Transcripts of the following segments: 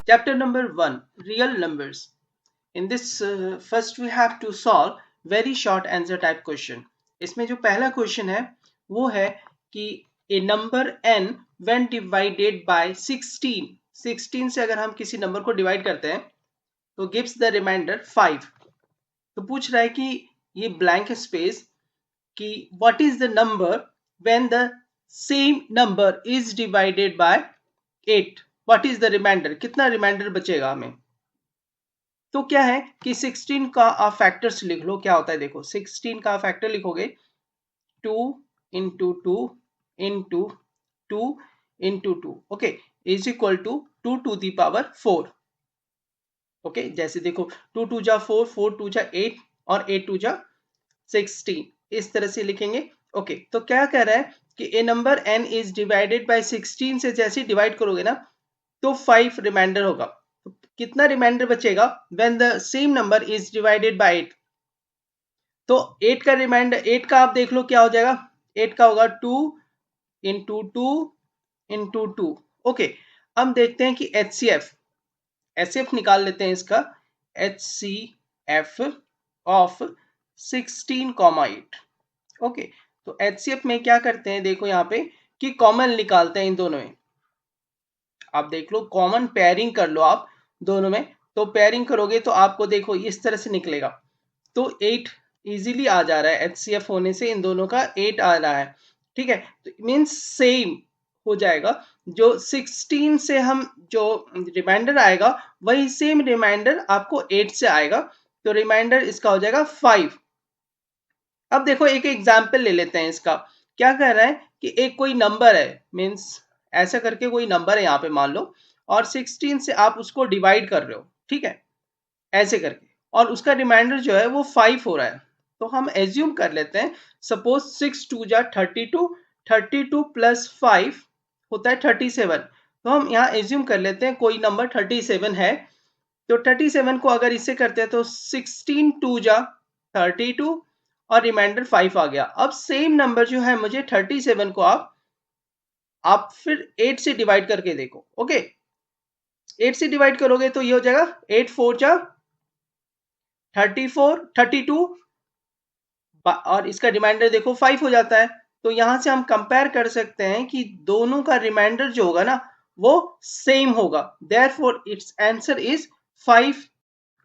Chapter number 1, Real Numbers. In this first we have to solve very short answer type question. इसमें जो पहला question है वो है कि a number n when divided by 16 से अगर हम किसी नंबर को डिवाइड करते हैं तो gives the remainder 5. तो पूछ रहा है कि ये ब्लैंक स्पेस कि what is the number when the same number is divided by 8. What is the remainder? कितना रिमाइंडर बचेगा हमें? तो क्या है कि 16 का आप फैक्टर्स लिख लो. क्या होता है देखो, 16 का फैक्टर लिखोगे 2 into 2 into 2 into 2, okay, is equal to 2 to the power 4. Okay, जैसे देखो 2 टू जा 4, 4 टू जा 8 और 8 टू जा 16, इस तरह से लिखेंगे. ओके, तो क्या कह रहा है कि a number n is divided by 16 से जैसे डिवाइड करोगे ना तो 5 रिमाइंडर होगा. तो कितना रिमाइंडर बचेगा when the same number is divided bye 8. तो 8 का रिमाइंडर, 8 का आप देख लो क्या हो जाएगा. 8 का होगा 2 इंटू 2 इंटू 2. ओके, अब देखते हैं कि एचसीएफ निकाल लेते हैं इसका. HCF of 16,8. ओके, तो एचसीएफ में क्या करते हैं देखो यहाँ पे कि कॉमन निकालते हैं इन दोनों में. आप देख लो, कॉमन पेयरिंग कर लो आप दोनों में. तो पेयरिंग करोगे तो आपको देखो इस तरह से निकलेगा. तो 8 इजीली आ जा रहा है, एचसीएफ होने से इन दोनों का 8 आ रहा है. ठीक है, तो मीन्स सेम हो जाएगा. जो 16 से हम जो रिमाइंडर आएगा वही सेम रिमाइंडर आपको 8 से आएगा. तो रिमाइंडर इसका हो जाएगा 5. अब देखो एक एग्जाम्पल ले लेते हैं इसका. क्या कह रहा है कि एक कोई नंबर है, मीन्स ऐसा करके कोई नंबर है यहाँ पे मान लो, और 16 से आप उसको डिवाइड कर रहे हो. ठीक है, ऐसे करके, और उसका रिमाइंडर जो है वो 5 हो रहा है. तो हम एज्यूम कर लेते हैं, सपोज 6 टू जा 32, 32 प्लस 5 होता है 37. तो हम यहाँ एज्यूम कर लेते हैं कोई नंबर 37 है. तो 37 को अगर इससे करते हैं तो 16 टू जा 32 और रिमाइंडर 5 आ गया. अब सेम नंबर जो है मुझे 37 को आप फिर 8 से डिवाइड करके देखो. ओके, 8 से डिवाइड करोगे तो ये हो जाएगा 8 4 जा 34, 32 और इसका रिमाइंडर देखो 5 हो जाता है. तो यहां से हम कंपेयर कर सकते हैं कि दोनों का रिमाइंडर जो होगा ना वो सेम होगा. Therefore it's answer is 5.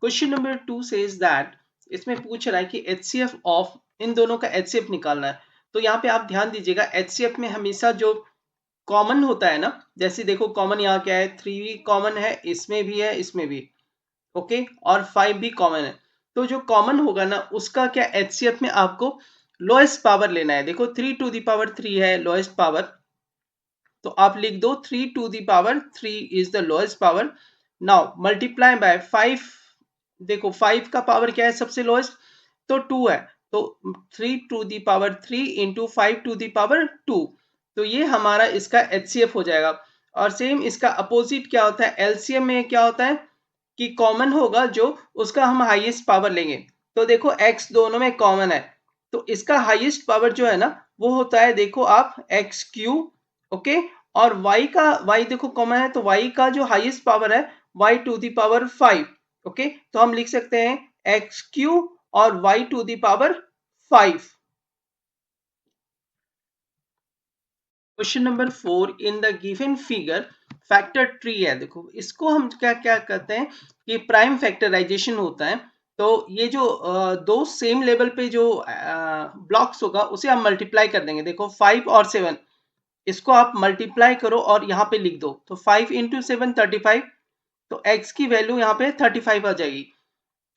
Question number 2 says that, इसमें पूछ रहा है कि एचसीएफ ऑफ इन दोनों का एचसीएफ निकालना है. तो यहाँ पे आप ध्यान दीजिएगा, एचसीएफ में हमेशा जो कॉमन होता है ना, जैसे देखो कॉमन यहाँ क्या है, 3 कॉमन है, इसमें भी है, इसमें भी, ओके, और 5 भी कॉमन है. तो जो कॉमन होगा ना उसका क्या एचसीएफ में आपको लोएस्ट पावर लेना है. देखो 3 टू दी पावर 3 है लोएस्ट पावर, तो आप लिख दो 3 to the power 3 is the lowest power. Now multiply by 5. देखो 5 का पावर क्या है सबसे लोएस्ट, तो 2 है. तो 3 to the power 3 into 5 to the power 2. तो ये हमारा इसका एचसीएफ हो जाएगा. और सेम इसका अपोजिट क्या होता है, एलसीएम में क्या होता है कि कॉमन होगा जो उसका हम हाईएस्ट पावर लेंगे. तो देखो x दोनों में कॉमन है, तो इसका हाईएस्ट पावर जो है ना वो होता है, देखो आप एक्स क्यू. ओके, और y देखो कॉमन है, तो y का जो हाईएस्ट पावर है y to the power 5. Okay, तो हम लिख सकते हैं एक्स क्यू और y to the power 5. Question number 4, in the given figure factor tree है. देखो इसको हम क्या क्या करते हैं कि प्राइम फैक्टराइजेशन होता है. तो ये जो दो सेम लेवल पे जो ब्लॉक्स होगा उसे हम मल्टीप्लाई कर देंगे. देखो 5 और 7, इसको आप मल्टीप्लाई करो और यहाँ पे लिख दो. तो 5 इंटू 7 35. तो x की वैल्यू यहाँ पे 35 आ जाएगी.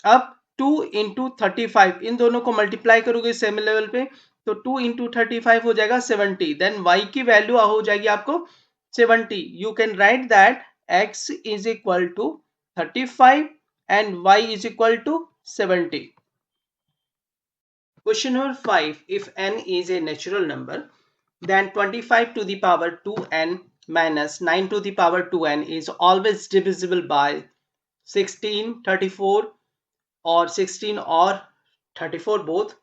अब 2 इंटू 35, इन दोनों को मल्टीप्लाई करोगे सेम लेवल पे, तो 2 इंटू 35 हो जाएगा 70. देन y की वैल्यू हो जाएगी आपको 70. You can write that x is equal to 35 and y is equal to 70. Question number 5, if n is a natural number, then 25 to the power 2n minus 9 to the power 2n is always divisible by 16, 34 और 16 और 34 both,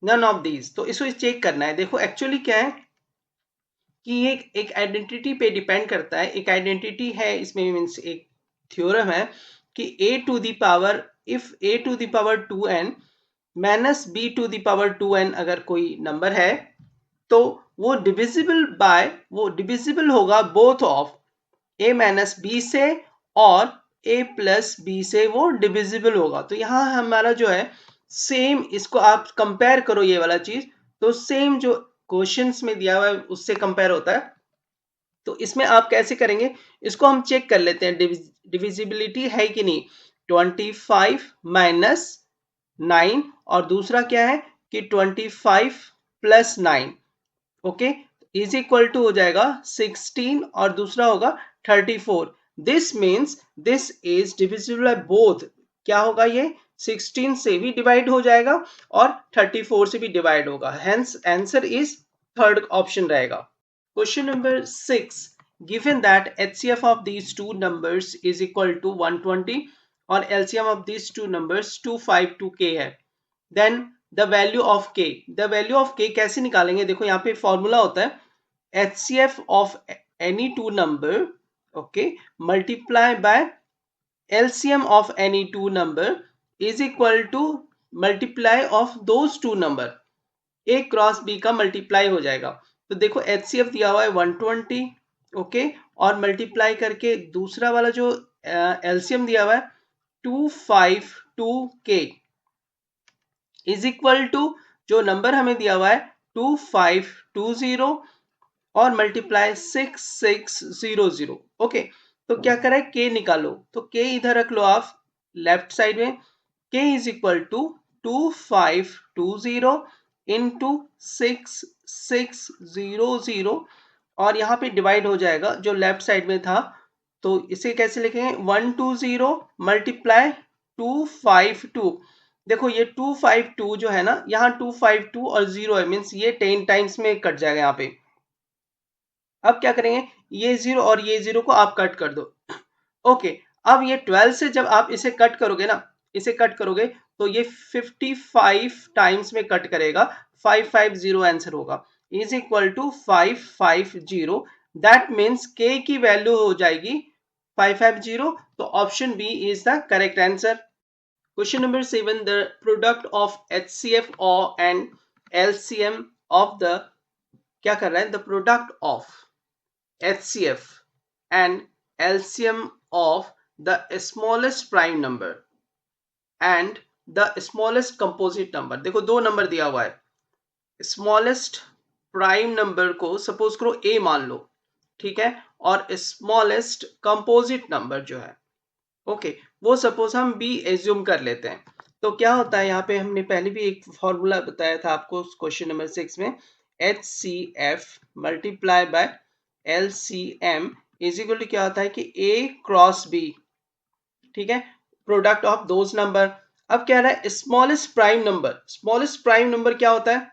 none of these. तो इसको check करना है. देखो actually क्या है कि ये एक आइडेंटिटी पे डिपेंड करता है. एक आइडेंटिटी है इसमें, मीन्स एक थ्योरम है कि a to the power if a to the power 2n minus b to the power 2n अगर कोई नंबर है तो वो डिविजिबल होगा both of a minus b से और a प्लस बी से वो डिविजिबल होगा। तो यहाँ हमारा जो है सेम, इसको आप कंपेयर करो ये वाला चीज, तो सेम जो क्वेश्चंस में दिया हुआ है उससे कंपेयर होता है। तो इसमें आप कैसे करेंगे, इसको हम चेक कर लेते हैं डिविजिबिलिटी है कि नहीं। 25 माइनस 9 और दूसरा क्या है कि 25 plus 9, okay, is equal to हो जाएगा 16 और दूसरा होगा 34। This means this is divisible by both. क्या होगा ये 16 से भी डिवाइड हो जाएगा और 34 से भी डिवाइड होगा, hence answer is third option रहेगा। Question number 6. Given that HCF of these two numbers is equal to 120 और LCM of these two numbers 252k है, then the value of k, the value of k कैसे निकालेंगे? देखो यहाँ पे formula होता है HCF of any two number, okay, multiply by LCM of any two number is equal to multiply of those two number, A cross B का multiply हो जाएगा। तो देखो एचसीएफ दिया हुआ है 120, ओके, और मल्टीप्लाई करके दूसरा वाला जो एलसीएम दिया हुआ है 252k इज इक्वल टू जो नंबर हमें दिया हुआ है 2520 और मल्टीप्लाई 6600, ओके। तो क्या करें, के निकालो, तो के इधर रख लो आप लेफ्ट साइड में, k is equal to 2520 into 6600 और यहाँ पे डिवाइड हो जाएगा जो लेफ्ट साइड में था। तो इसे कैसे लिखेंगे, 120 मल्टीप्लाई 252। देखो ये 252 जो है ना, यहाँ 252 और 0 है, मीन्स ये 10 टाइम्स में कट जाएगा यहाँ पे। अब क्या करेंगे, ये 0 और ये 0 को आप कट कर दो, ओके। अब ये 12 से जब आप इसे कट करोगे ना, इसे कट करोगे तो ये 55 टाइम्स में कट करेगा, 550 आंसर होगा, is equal to 550। That means k की वैल्यू हो जाएगी 550। तो option B is the correct answer. Question number 7, the product of HCF और एंड एलसीएम ऑफ द, क्या कर रहा है, the product of HCF and LCM of the smallest prime number and the smallest composite number। देखो दो number दिया हुआ है, स्मॉलेस्ट प्राइम नंबर को सपोज करो A मान लो, ठीक है, और स्मॉलेस्ट कंपोजिट नंबर जो है, ओके, वो सपोज हम B एज्यूम कर लेते हैं। तो क्या होता है, यहाँ पे हमने पहले भी एक फॉर्मूला बताया था आपको क्वेश्चन नंबर 6 में, HCF multiply by LCM is equal to क्या होता है कि A क्रॉस B, ठीक है, प्रोडक्ट ऑफ दोज नंबर। अब क्या रहा है, smallest prime number, smallest prime number क्या होता है,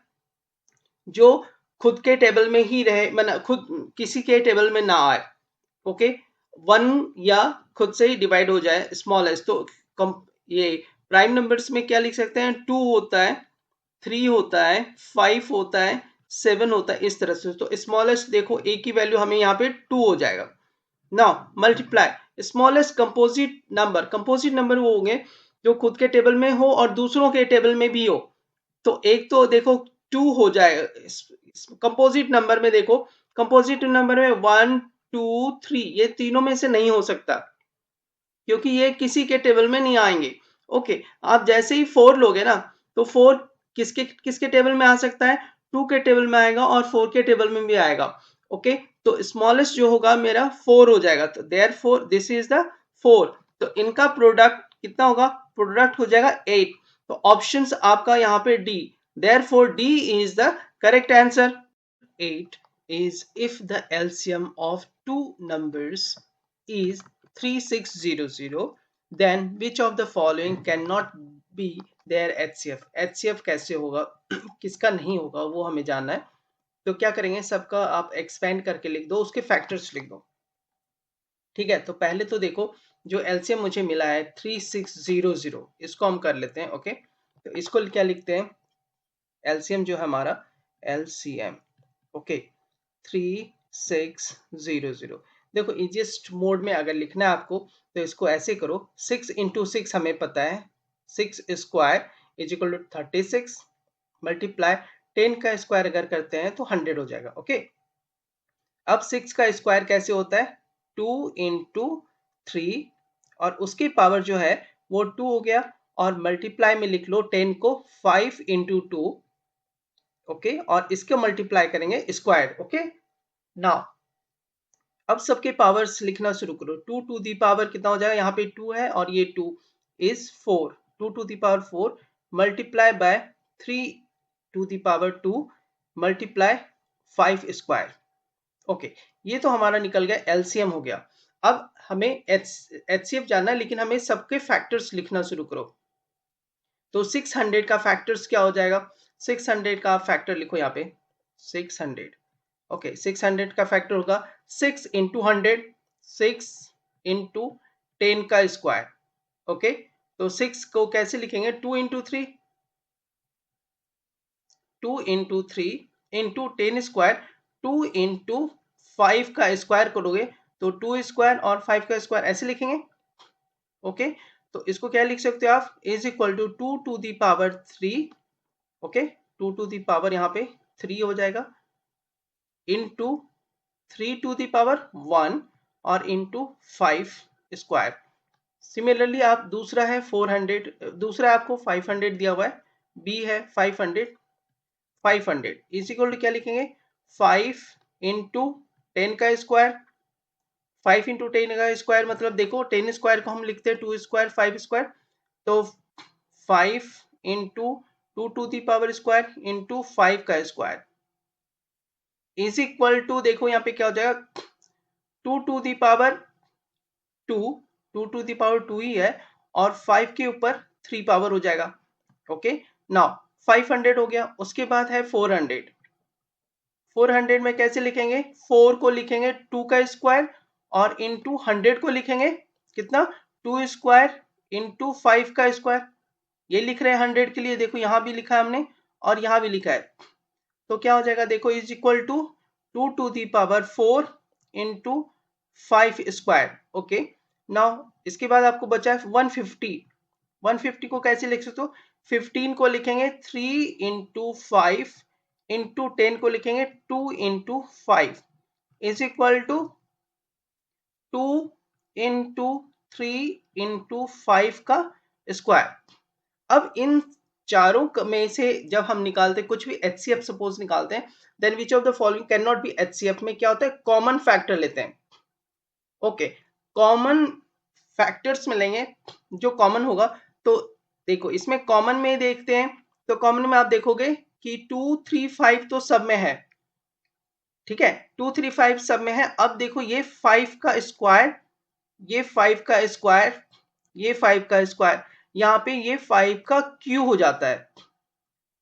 जो खुद के टेबल में ही रहे, मतलब खुद किसी के टेबल में ना आए, ओके, 1 या खुद से ही डिवाइड हो जाए, स्मॉलेस्ट। तो ये प्राइम नंबर्स में क्या लिख सकते हैं, 2 होता है, 3 होता है, 5 होता है, 7 होता है, इस तरह से। तो स्मॉलेस्ट देखो ए की वैल्यू हमें यहाँ पे 2 हो जाएगा। Now multiply smallest composite number वो होंगे जो खुद के टेबल में हो और दूसरों के टेबल में भी हो। तो एक तो देखो 2 हो जाएगा कंपोजिट नंबर में, देखो कंपोजिट नंबर में 1 2 3 ये तीनों में से नहीं हो सकता क्योंकि ये किसी के टेबल में नहीं आएंगे, ओके। आप जैसे ही 4 लोगे ना, तो 4 किसके किसके टेबल में आ सकता है, 2 के टेबल में आएगा और 4 के टेबल में भी आएगा, ओके। तो स्मॉलेस्ट जो होगा मेरा 4 हो जाएगा, तो देयरफॉर दिस इज द 4। तो इनका प्रोडक्ट कितना होगा, प्रोडक्ट हो जाएगा 8। तो ऑप्शंस आपका यहाँ पे D, therefore D is the correct answer. 8 is if the LCM of two numbers is 3600, then which of the following cannot be their HCF। HCF कैसे होगा किसका नहीं होगा वो हमें जानना है। तो क्या करेंगे, सबका आप एक्सपेंड करके लिख दो, उसके फैक्टर्स लिख दो, ठीक है। तो पहले तो देखो जो LCM मुझे मिला है 3600, इसको हम कर लेते हैं, ओके। तो इसको क्या लिखते हैं, LCM जो है हमारा LCM, ओके, 3600, देखो इजिएस्ट मोड में अगर लिखना है आपको तो इसको ऐसे करो, 6 इंटू 6 हमें पता है 6 square is equal to 36 multiply 10 का स्क्वायर अगर करते हैं तो 100 हो जाएगा। ओके, अब 6 का स्क्वायर कैसे होता है 2 इंटू 3 और उसकी पावर जो है वो 2 हो गया और मल्टीप्लाई में लिख लो 10 को 5 इंटू 2। ओके, और इसको मल्टीप्लाई करेंगे स्क्वायर। ओके, नाउ अब सबके पावर्स लिखना शुरू करो। 2 टू दी पावर कितना हो जाएगा, यहाँ पे 2 है और ये 2 is 4, 2 to the power 4 multiply by 3 to the power 2 multiply 5 square. Okay, ये तो हमारा निकल गया, एलसीएम हो गया। अब हमें एचसीएफ जानना है, लेकिन हमें सबके फैक्टर्स लिखना शुरू करो। तो 600 का फैक्टर्स क्या हो जाएगा, 600 का फैक्टर लिखो यहाँ पे 600। ओके, 600 का फैक्टर होगा 6 इंटू 100, 6 इंटू 10 का स्क्वायर। ओके, तो 6 को कैसे लिखेंगे 2 into 3, 2 into 3 into 10 square, 2 into 5 का स्क्वायर करोगे तो 2 स्क्वायर और 5 का स्क्वायर ऐसे लिखेंगे। ओके, तो इसको क्या लिख सकते हो आप, is equal to 2 to the power 3। Okay, 2 to the power यहाँ पे 3 हो जाएगा इंटू 3 टू दी पावर 1 और इंटू 5 स्क्वायर। सिमिलरली आप दूसरा है 400, दूसरा आपको 500 दिया हुआ है, बी है 500, 500 इज इक्वल टू क्या लिखेंगे 5 इंटू 10 का स्क्वायर, 5 इंटू 10 का स्क्वायर मतलब देखो 10 स्क्वायर को हम लिखते हैं 2 स्क्वायर 5 स्क्वायर, तो 5 into 2 to the power square into 5 का स्क्वायर इज इक्वल टू, देखो यहाँ पे क्या हो जाएगा 2 to the power 2, 2 to the power 2 ही है और 5 के ऊपर 3 पावर हो जाएगा। ओके, नाउ 500 हो गया, उसके बाद है 400। 400 में कैसे लिखेंगे, 4 को लिखेंगे 2 का स्क्वायर और इंटू 100 को लिखेंगे कितना 2 स्क्वायर इंटू 5 का स्क्वायर। ये लिख रहे हैं 100 के लिए, देखो यहाँ भी लिखा है हमने और यहाँ भी लिखा है, तो क्या हो जाएगा देखो is equal to 2 to the power 4 into 5 square. Okay, now इसके बाद आपको बचा है 150। 150 को कैसे लिख सकते हो, 15 को लिखेंगे 3 इंटू 5 इंटू 10 को लिखेंगे 2 into 5 is equal to 2 into 3 into 5 का स्क्वायर। अब इन चारों में से जब हम निकालते हैं कुछ भी एचसीएफ सपोज निकालते हैं, then which of the following can not be HCF में क्या होता है कॉमन फैक्टर लेते हैं। ओके, कॉमन फैक्टर्स में लेंगे जो कॉमन होगा, तो देखो इसमें कॉमन में देखते हैं, तो कॉमन में आप देखोगे कि 2 3 5 तो सब में है, ठीक है 2 3 5 सब में है। अब देखो ये 5 का स्क्वायर, ये 5 का स्क्वायर, ये 5 का स्क्वायर, यहाँ पे ये 5 का क्यू हो जाता है,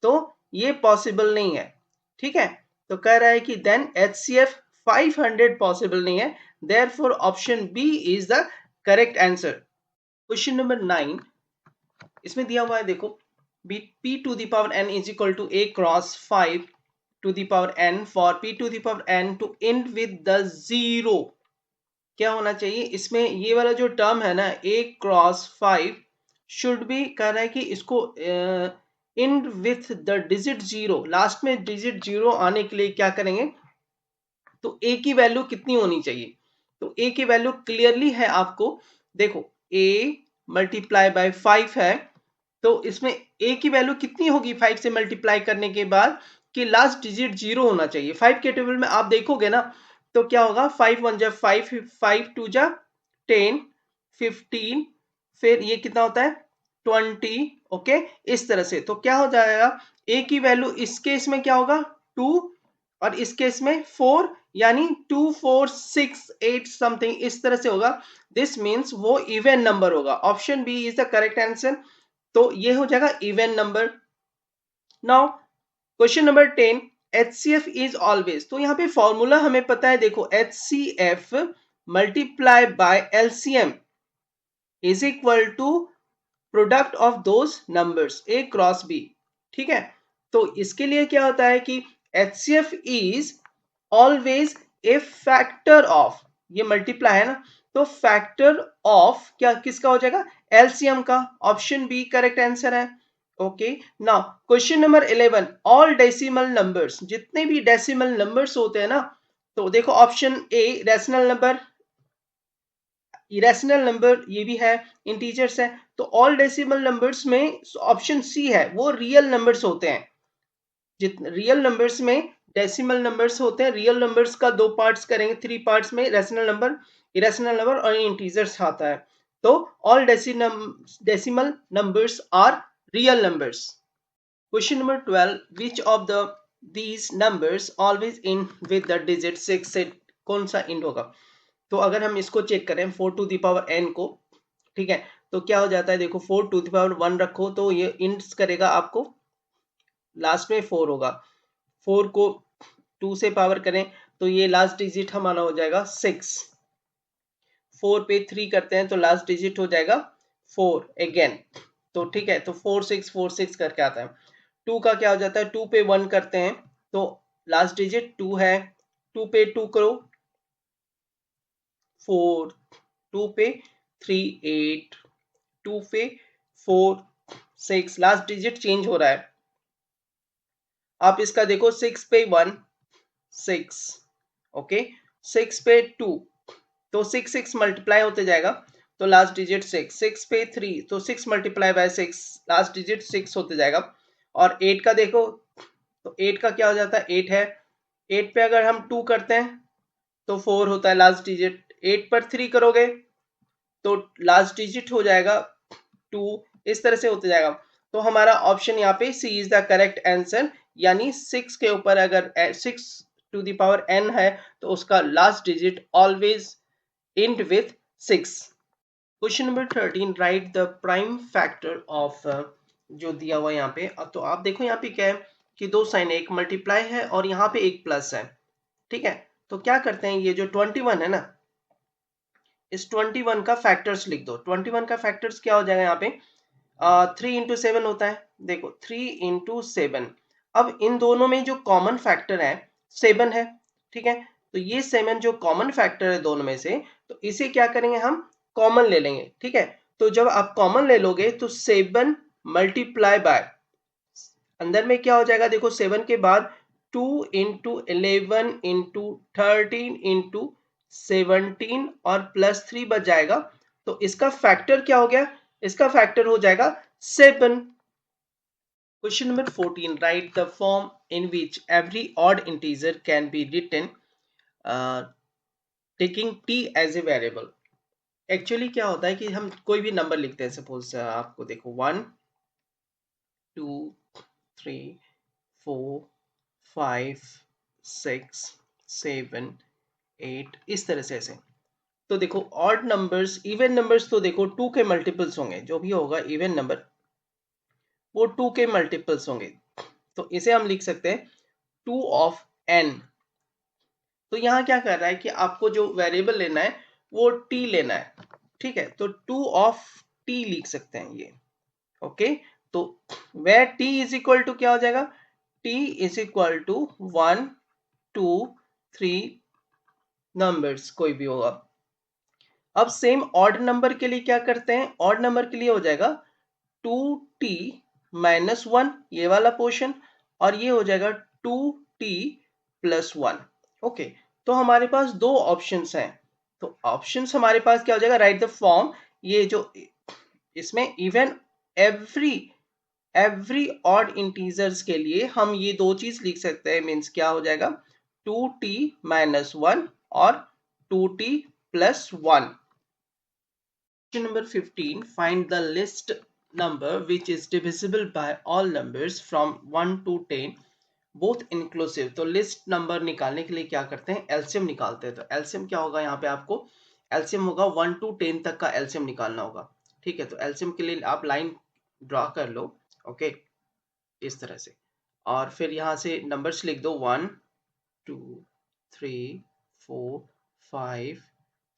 तो ये पॉसिबल नहीं है। ठीक है, तो कह रहा है कि देन एचसीएफ 500 पॉसिबल नहीं है, therefore option B is the correct answer. Question number 9, इसमें दिया हुआ है देखो p to the power n is equal to a cross 5 to the power n for p to the power n to end with the zero. क्या होना चाहिए इसमें, ये वाला जो टर्म है ना a क्रॉस 5 शुड बी, कह रहा है कि इसको and with the digit zero, last में डिजिट जीरो आने के लिए क्या करेंगे, तो a की वैल्यू कितनी होनी चाहिए, तो a की वैल्यू क्लियरली है आपको, देखो a मल्टीप्लाई बाय 5 है, तो इसमें a की वैल्यू कितनी होगी 5 से मल्टीप्लाई करने के बाद, कि लास्ट डिजिट जीरो होना चाहिए। 5 के टेबल में आप देखोगे ना तो क्या होगा 5 1 जा 5, 5 2 जा 10, 15, फिर ये कितना होता है 20। ओके, इस तरह से तो क्या हो जाएगा a की वैल्यू इस केस में क्या होगा 2 और इस केस में 4, यानी 2 4 6 8 समथिंग इस तरह से होगा। दिस मीन्स वो इवन नंबर होगा, option B is the correct answer, तो ये हो जाएगा even number. Now question number 10, HCF is always, तो यहाँ पे फॉर्मूला हमें पता है, देखो HCF multiply by LCM is equal to product of those numbers A cross B। ठीक है, तो इसके लिए क्या होता है कि HCF is always a factor of, ये मल्टीप्लाई है ना, तो फैक्टर ऑफ क्या किसका हो जाएगा, एलसीएम का। ऑप्शन बी करेक्ट आंसर है। Okay, now question number 11, all decimal numbers, जितने भी डेसिमल नंबर्स होते हैं ना, तो देखो option A rational number, irrational number ये भी है, इंटीजर्स है, तो ऑल डेसिमल नंबर्स में ऑप्शन सी है, वो रियल नंबर्स होते हैं। जितने रियल नंबर्स में डेसिमल नंबर्स होते हैं, रियल नंबर्स का दो पार्ट्स करेंगे, थ्री पार्ट्स में रैशनल नंबर, इरेशनल नंबर और इंटीजर्स आता है। तो all decimal numbers are real numbers. Question number 12, which of the these numbers always end with the digit 6 से कौन सा इंड होगा। तो अगर हम इसको चेक करें 4 टू द पावर n को, ठीक है, तो क्या हो जाता है, देखो 4 टू द पावर 1 रखो तो ये इंड्स करेगा आपको, लास्ट में 4 होगा। 4 को 2 से पावर करें तो ये लास्ट डिजिट हमारा हो जाएगा 6। 4 पे 3 करते हैं तो लास्ट डिजिट हो जाएगा 4 अगेन। तो ठीक है, तो 4 6 करके आता है। 2 का क्या हो जाता है, 2 पे 1 करते हैं तो लास्ट डिजिट 2 है। 2 पे 2 करो 4, 2 पे 3 8, 2 पे 4 6, लास्ट डिजिट चेंज हो रहा है। आप इसका देखो 6 पे 1 6, ओके, 6 पे 2 तो 6 6 मल्टीप्लाई होते जाएगा तो लास्ट डिजिट 6, 6 पे 3 तो 6 मल्टीप्लाई बाय 6, लास्ट डिजिट 6 होते जाएगा। और 8 का देखो तो 8 का क्या हो जाता है, 8 है। 8 पे अगर हम 2 करते हैं तो 4 होता है लास्ट डिजिट। 8 पर 3 करोगे तो लास्ट डिजिट हो जाएगा 2, इस तरह से होते जाएगा। तो हमारा ऑप्शन यहाँ पे सी इज द करेक्ट आंसर, यानी 6 के ऊपर अगर 6 टू द पावर n है तो उसका last digit always end with 6। Question number 13, write the prime factor of, जो दिया हुआ यहाँ पे, अब तो आप देखो यहाँ पे क्या है कि दो साइन है, एक मल्टीप्लाई है और यहाँ पे एक प्लस है, ठीक है। तो क्या करते हैं, ये जो 21 है ना, इस 21 का फैक्टर्स लिख दो। 21 का फैक्टर्स क्या हो जाएगा यहाँ पे, 3 इंटू 7 होता है, देखो 3 इंटू 7। अब इन दोनों में जो कॉमन फैक्टर है 7 है, ठीक है। तो ये 7 जो कॉमन फैक्टर है दोनों में से, तो इसे क्या करेंगे, हम कॉमन ले लेंगे, ठीक है। तो जब आप कॉमन ले लोगे तो 7 मल्टीप्लाई बाय, अंदर में क्या हो जाएगा, देखो 7 के बाद 2 इंटू 11 इंटू 13 इंटू 17 और प्लस 3 बच जाएगा। तो इसका फैक्टर क्या हो गया, इसका फैक्टर हो जाएगा 7। Question number 14, write the form in which every odd integer can be written taking t as a variable. Actually क्या होता है कि हम कोई भी नंबर लिखते हैं, सपोज आपको देखो 1 2 3 4 5 6 7 8, इस तरह से ऐसे। तो देखो ऑड नंबर्स, इवन नंबर्स तो देखो 2 के मल्टीपल्स होंगे, जो भी होगा इवन नंबर वो 2 के मल्टीपल्स होंगे। तो इसे हम लिख सकते हैं 2 ऑफ n। तो यहाँ क्या कर रहा है कि आपको जो वेरिएबल लेना है वो t लेना है, ठीक है। तो 2 ऑफ t लिख सकते हैं ये, ओके। तो where t is equal to क्या हो जाएगा, t is equal to 1 2 3 numbers कोई भी होगा। अब सेम ऑड नंबर के लिए क्या करते हैं, ऑड नंबर के लिए हो जाएगा 2t माइनस 1, ये वाला पोर्शन, और ये हो जाएगा 2t प्लस 1, ओके। तो हमारे पास दो ऑप्शंस हैं। तो ऑप्शंस हमारे पास क्या हो जाएगा, राइट द फॉर्म, ये जो इसमें even every every odd integers के लिए हम ये दो चीज लिख सकते हैं, मीन्स क्या हो जाएगा 2t माइनस 1 और 2t plus 1। Question number 15, find the list number which is divisible by all numbers from 1 to 10 both inclusive। तो लिस्ट नंबर निकालने के लिए क्या करते हैं, एलसीएम निकालते हैं। तो एलसीएम क्या होगा, यहाँ पे आपको एलसीएम होगा 1 to 10 तक का एलसीएम निकालना होगा, ठीक है। तो एलसीएम के लिए आप लाइन ड्रॉ कर लो, ओके, इस तरह से। और फिर यहाँ से नंबर्स लिख दो 1 2 3 4 5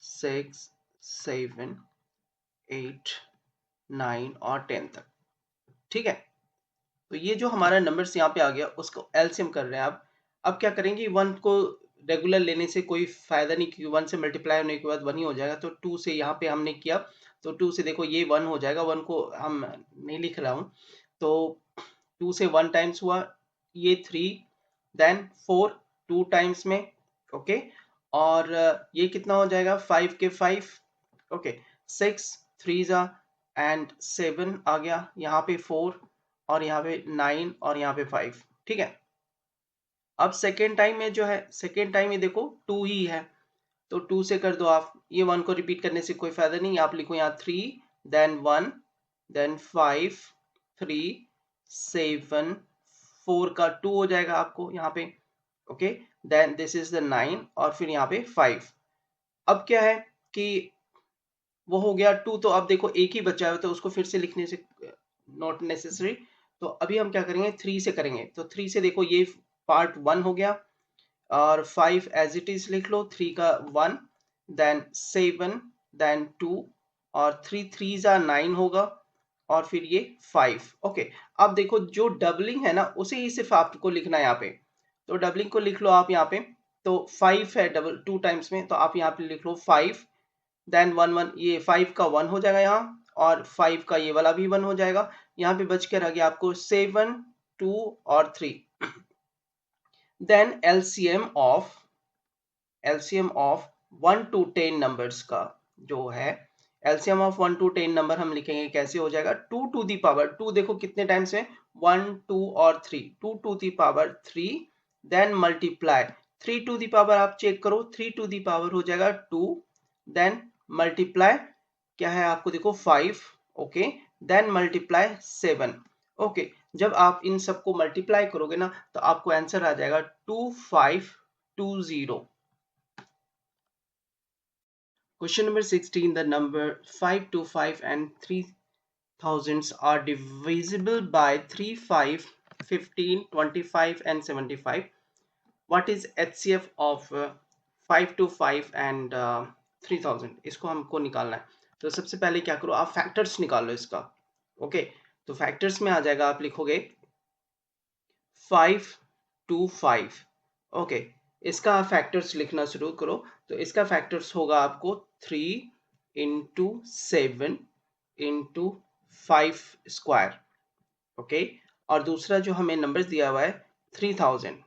6 7 8 9 और 10 तक, ठीक है। तो ये जो हमारा नंबर्स यहाँ पे आ गया उसको एलसीएम कर रहे हैं आप। अब क्या करेंगे, 1 को रेगुलर लेने से कोई फायदा नहीं, क्योंकि 1 से मल्टीप्लाई होने के बाद 1 ही हो जाएगा। तो 2 से यहाँ पे हमने किया, तो 2 से देखो ये 1 हो जाएगा, 1 को हम नहीं लिख रहा हूँ, तो 2 से 1 टाइम्स हुआ, ये 3, देन 4 2 टाइम्स में, ओके। और ये कितना हो जाएगा, 5 के 5, ओके, 6 3 जा एंड 7 आ गया, यहाँ पे 4 और यहाँ पे 9 और यहाँ पे 5, ठीक है। अब सेकेंड टाइम में जो है, सेकेंड टाइम में देखो 2 ही है, तो 2 से कर दो आप, ये 1 को रिपीट करने से कोई फायदा नहीं, आप लिखो यहाँ 3 देन 1 देन 5 3 7 4 का 2 हो जाएगा आपको यहाँ पे, okay, then this is the 9 और फिर यहाँ पे 5। अब क्या है कि वो हो गया 2, तो अब देखो एक ही बचा है, तो उसको फिर से लिखने से नॉट नेसेसरी। तो अभी हम क्या करेंगे, 3 से करेंगे, तो 3 से देखो ये पार्ट 1 हो गया, और 5 एज इट इज लिख लो, 3 का 1 देन 7 देन 2 और 3 3 जा 9 होगा और फिर ये 5, ओके। अब देखो जो डबलिंग है ना, उसे ही सिर्फ आपको लिखना है यहाँ पे, तो डबलिंग को लिख लो आप यहाँ पे, तो 5 है डबल 2 टाइम्स में, तो आप यहाँ पे लिख लो 5 देन 1 1, ये 5 का 1 हो जाएगा यहाँ, और 5 का ये वाला भी 1 हो जाएगा, यहाँ पे बच के रह गया आपको 7 2 और 3। Then LCM of 1 to 10 numbers का जो है, एलसीएम ऑफ 1 to 10 नंबर हम लिखेंगे कैसे हो जाएगा, 2 to the पावर 2 देखो कितने टाइम्स में, 1 2 और 3, 2 to the power 3 then multiply 3 to the power, आप चेक करो 3 to the पावर हो जाएगा 2 देन मल्टीप्लाई क्या है आपको देखो 5, ओके, देन मल्टीप्लाई 7, ओके। जब आप इन सबको मल्टीप्लाई करोगे ना, तो आपको आंसर आ जाएगा 2520। Question number 16. The number 525 and 3000s are divisible by 3, 5, 15, 25 and 75. What is HCF of 525 and 3000? इसको हमको निकालना है। तो सबसे पहले क्या करो, आप फैक्टर्स निकालो इसका, ओके। तो फैक्टर्स में आ जाएगा, आप लिखोगे 525, ओके। इसका फैक्टर्स लिखना शुरू करो, तो इसका फैक्टर्स होगा आपको 3 इंटू 7 इंटू 5 स्क्वायर, ओके। और दूसरा जो हमें नंबर दिया हुआ है 3000,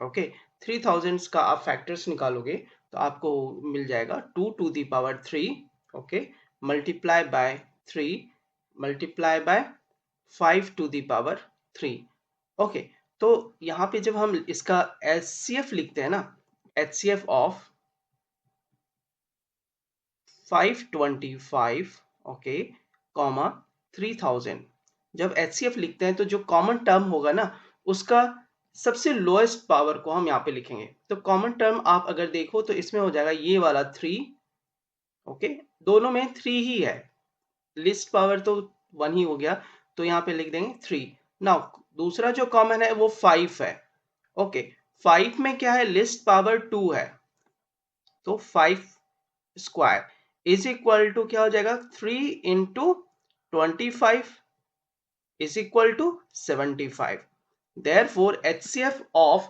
ओके। 3000 का आप फैक्टर्स निकालोगे, तो आपको मिल जाएगा 2 to the power 3, okay, multiply by 3 multiply by 5 to the power 3, okay. तो यहाँ पे जब हम इसका एचसीएफ लिखते हैं ना, एचसीएफ ऑफ 525, ओके, कॉमा 3000, जब एचसीएफ लिखते हैं तो जो कॉमन टर्म होगा ना, उसका सबसे लोएस्ट पावर को हम यहाँ पे लिखेंगे। तो कॉमन टर्म आप अगर देखो तो इसमें हो जाएगा ये वाला 3, ओके, दोनों में 3 ही है, लिस्ट पावर तो 1 ही हो गया, तो यहाँ पे लिख देंगे 3। नाउ दूसरा जो कॉमन है वो 5 है, ओके। 5 में क्या है, लिस्ट पावर 2 है, तो 5 स्क्वायर इज इक्वल टू क्या हो जाएगा, 3 into 25 is equal to 75. Therefore, HCF of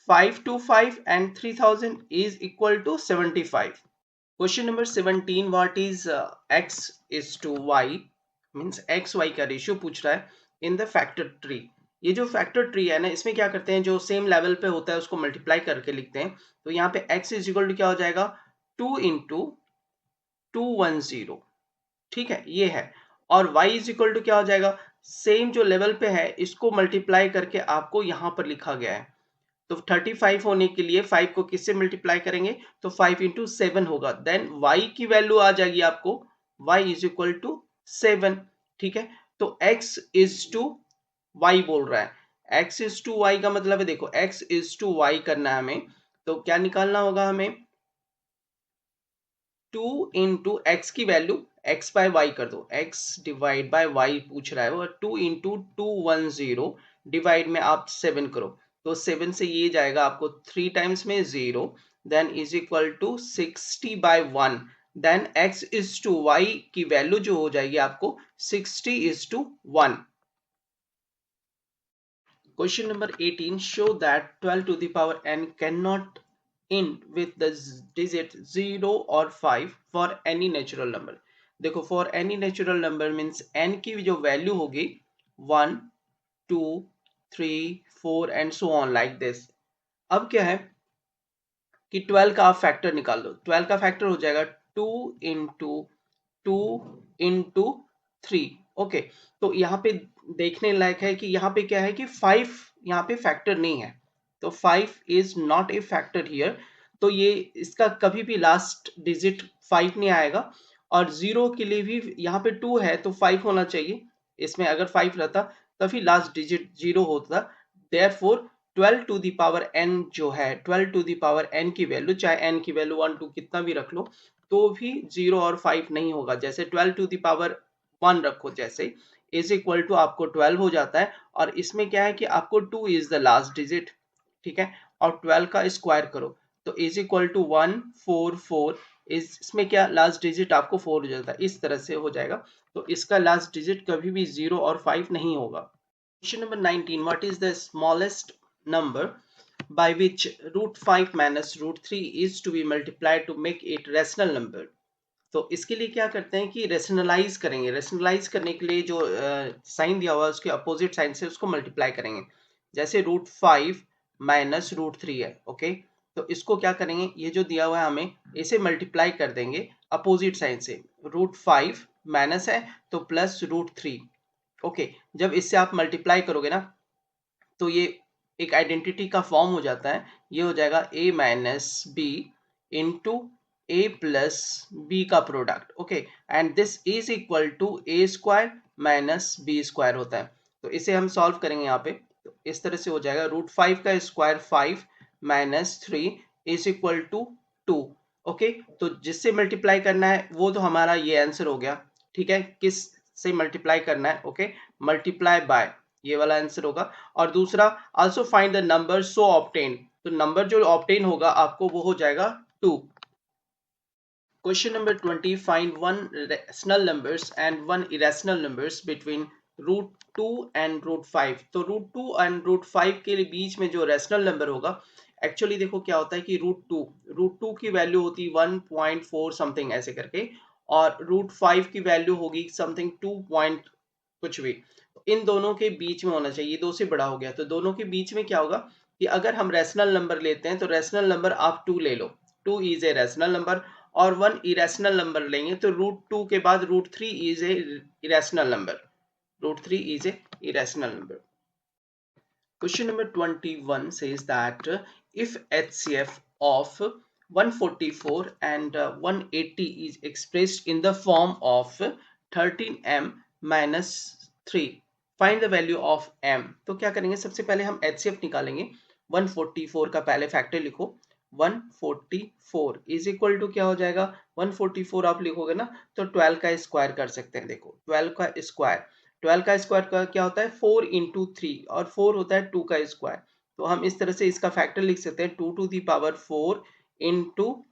525 and 3000 is equal to 75. Question number 17. What is x is to y? Means x y का रेशियो पूछ रहा है इन द फैक्टर ट्री। ये जो factor tree है ना, इसमें क्या करते हैं, जो सेम लेवल पे होता है उसको मल्टीप्लाई करके लिखते हैं। तो यहाँ पे x इज इक्वल टू क्या हो जाएगा, 2 इंटू 210, ठीक है, ये है। और y इज इक्वल टू क्या हो जाएगा, सेम जो लेवल पे है इसको मल्टीप्लाई करके आपको यहां पर लिखा गया है। तो 35 होने के लिए 5 को किससे मल्टीप्लाई करेंगे, तो 5 इंटू 7 होगा, देन y की वैल्यू आ जाएगी आपको, y इज इक्वल टू 7, ठीक है। तो x इज टू y बोल रहा है, x इज टू y का मतलब है, देखो x इज टू y करना है हमें, तो क्या निकालना होगा हमें, 2 इंटू एक्स की वैल्यू x बाय वाई कर दो, x डिवाइड बाय y पूछ रहा है वो, 2 इंटू 210 डिवाइड में आप 7 करो, तो 7 से ये जाएगा आपको 3 टाइम्स में 0, then is equal to 60 by 1, then x is to y की वैल्यू जो हो जाएगी आपको 60 is to 1। Question number 18, show that 12 to the power n can not end with the digit 0 or 5 for any natural number. देखो for any natural number means n की जो value होगी 1 2 3 4 and so on like this. अब क्या है कि 12 का आप फैक्टर निकाल दो. 12 का फैक्टर हो जाएगा 2 इंटू 2 इंटू 3. ओके, तो यहाँ पे देखने लायक है कि यहाँ पे क्या है कि 5 यहाँ पे फैक्टर नहीं है, तो 5 is not a factor here. तो ये इसका कभी भी लास्ट डिजिट 5 नहीं आएगा, और 0 के लिए भी यहाँ पे 2 है तो 5 होना चाहिए. इसमें अगर 5 रहता तभी लास्ट डिजिट 0 होता. Therefore 12 to the power n जो है, 12 टू दी पावर n की वैल्यू, चाहे n की वैल्यू 1 2 कितना भी रख लो, तो भी 0 और 5 नहीं होगा. जैसे 12 टू दी पावर 1 रखो, जैसे इज इक्वल टू आपको 12 हो जाता है, और इसमें क्या है कि आपको 2 इज द लास्ट डिजिट, ठीक है, और 12 का स्क्वायर करो तो इज इक्वल टू 144. इसमें क्या लास्ट डिजिट आपको 4 हो जाता है, इस तरह से हो जाएगा. तो इसका लास्ट डिजिट कभी भी 0 और 5 नहीं होगा. Question number 19. What is the smallest number by which root 5 minus root 3 is to be multiplied to make it rational number? तो इसके लिए क्या करते हैं कि रेशनलाइज करेंगे. रेशनलाइज करने के लिए जो साइन दिया हुआ है उसके अपोजिट साइन से उसको मल्टीप्लाई करेंगे. जैसे रूट 5 माइनस रूट 3 है, ओके, तो इसको क्या करेंगे, ये जो दिया हुआ है हमें इसे मल्टीप्लाई कर देंगे अपोजिट साइन से. रूट 5 माइनस है तो प्लस रूट 3. ओके, जब इससे आप मल्टीप्लाई करोगे ना तो ये एक आइडेंटिटी का फॉर्म हो जाता है. ये हो जाएगा a minus b into a plus b का product. Okay, and this is equal to a square minus b square होता है. तो इसे हम सॉल्व करेंगे यहाँ पे, तो इस तरह से हो जाएगा रूट 5 का square 5 minus 3 is equal to 2. Okay, तो जिससे मल्टीप्लाई करना है वो तो हमारा ये आंसर हो गया. ठीक है, किस से मल्टीप्लाई करना है, ओके, मल्टीप्लाई बाय, ये वाला आंसर होगा. और दूसरा also find the number so obtain, तो नंबर जो ऑब्टेन होगा आपको वो हो जाएगा 2. Question number 20. Find one rational numbers and one irrational numbers between root 2 and root 5. तो रूट 2 एंड रूट 5 के बीच में जो रैशनल नंबर होगा, एक्चुअली देखो क्या होता है कि रूट टू की वैल्यू होती 1.4 समथिंग ऐसे करके, और रूट 5 की वैल्यू होगी समथिंग 2 पॉइंट कुछ भी. इन दोनों के बीच में होना चाहिए, दो से बड़ा हो गया तो दोनों के बीच में क्या होगा कि अगर हम रैशनल नंबर लेते हैं तो रैशनल नंबर आप 2 ले लो, 2 इज ए रैशनल नंबर, और वन इरेशनल नंबर लेंगे तो रूट 2 के बाद root 3 is a irrational number. Root 3 is a irrational number. Question number 21 says that if HCF of 144 and 180 is expressed in the form of 13m minus 3, find the value of m. तो क्या करेंगे, सबसे पहले हम HCF निकालेंगे. 144 का पहले factor लिखो, 144 इज इक्वल टू क्या हो जाएगा, 144 आप लिखोगे ना तो 12 का स्क्वायर कर सकते हैं. देखो 12 का स्क्वायर, 12 का स्क्वायर का क्या होता है 4 इंटू 3, और 4 होता है 2 का स्क्वायर. तो हम इस तरह से इसका फैक्टर लिख सकते हैं 2 to the power 4 into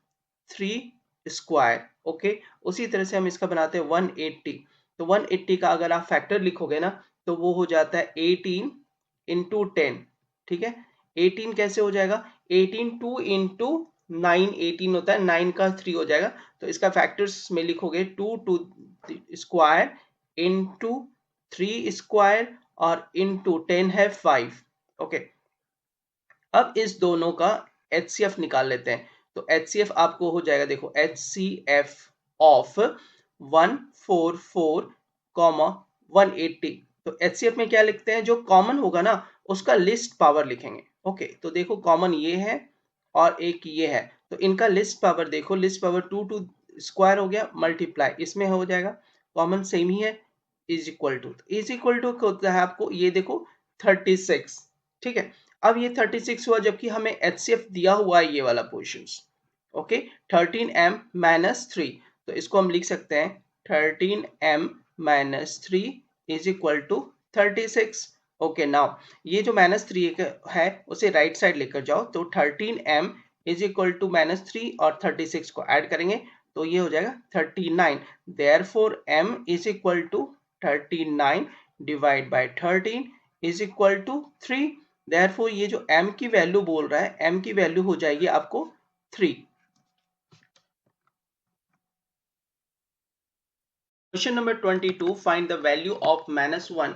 3 square. Okay, उसी तरह से हम इसका बनाते हैं 180. तो 180 का अगर आप फैक्टर लिखोगे ना तो वो हो जाता है 18 इंटू 10. ठीक है, 18 कैसे हो जाएगा, 18 2 इंटू 9, 18 होता है, 9 का 3 हो जाएगा. तो इसका फैक्टर्स में लिखोगे 2 टू स्क्वायर इंटू 3 स्क्वायर और इंटू 10 है 5. ओके, अब इस दोनों का HCF निकाल लेते हैं. तो HCF आपको हो जाएगा, देखो HCF ऑफ 144 180. तो HCF में क्या लिखते हैं, जो कॉमन होगा ना उसका लिस्ट पावर लिखेंगे. ओके, तो देखो कॉमन ये है और एक ये है, तो इनका लिस्ट पावर देखो, लिस्ट पावर 2 टू स्क्वायर हो गया मल्टीप्लाई, इसमें हो जाएगा कॉमन सेम ही है, is equal to, is equal to होता है आपको ये देखो 36. ठीक है, अब ये 36 हुआ जबकि हमें HCF दिया हुआ है ये वाला पोर्शंस. ओके, 13m माइनस 3, तो इसको हम लिख सकते हैं 13m minus 3 is equal to 36. Okay, now ये जो माइनस 3 है उसे राइट साइड लेकर जाओ, तो 13m is equal to minus 3 और 36 को ऐड करेंगे तो ये हो जाएगा 39. Therefore m is equal to 39 divide by 13 is equal to 3. Therefore ये जो m की वैल्यू बोल रहा है, m की वैल्यू हो जाएगी आपको 3। Question number 22, find the value of -1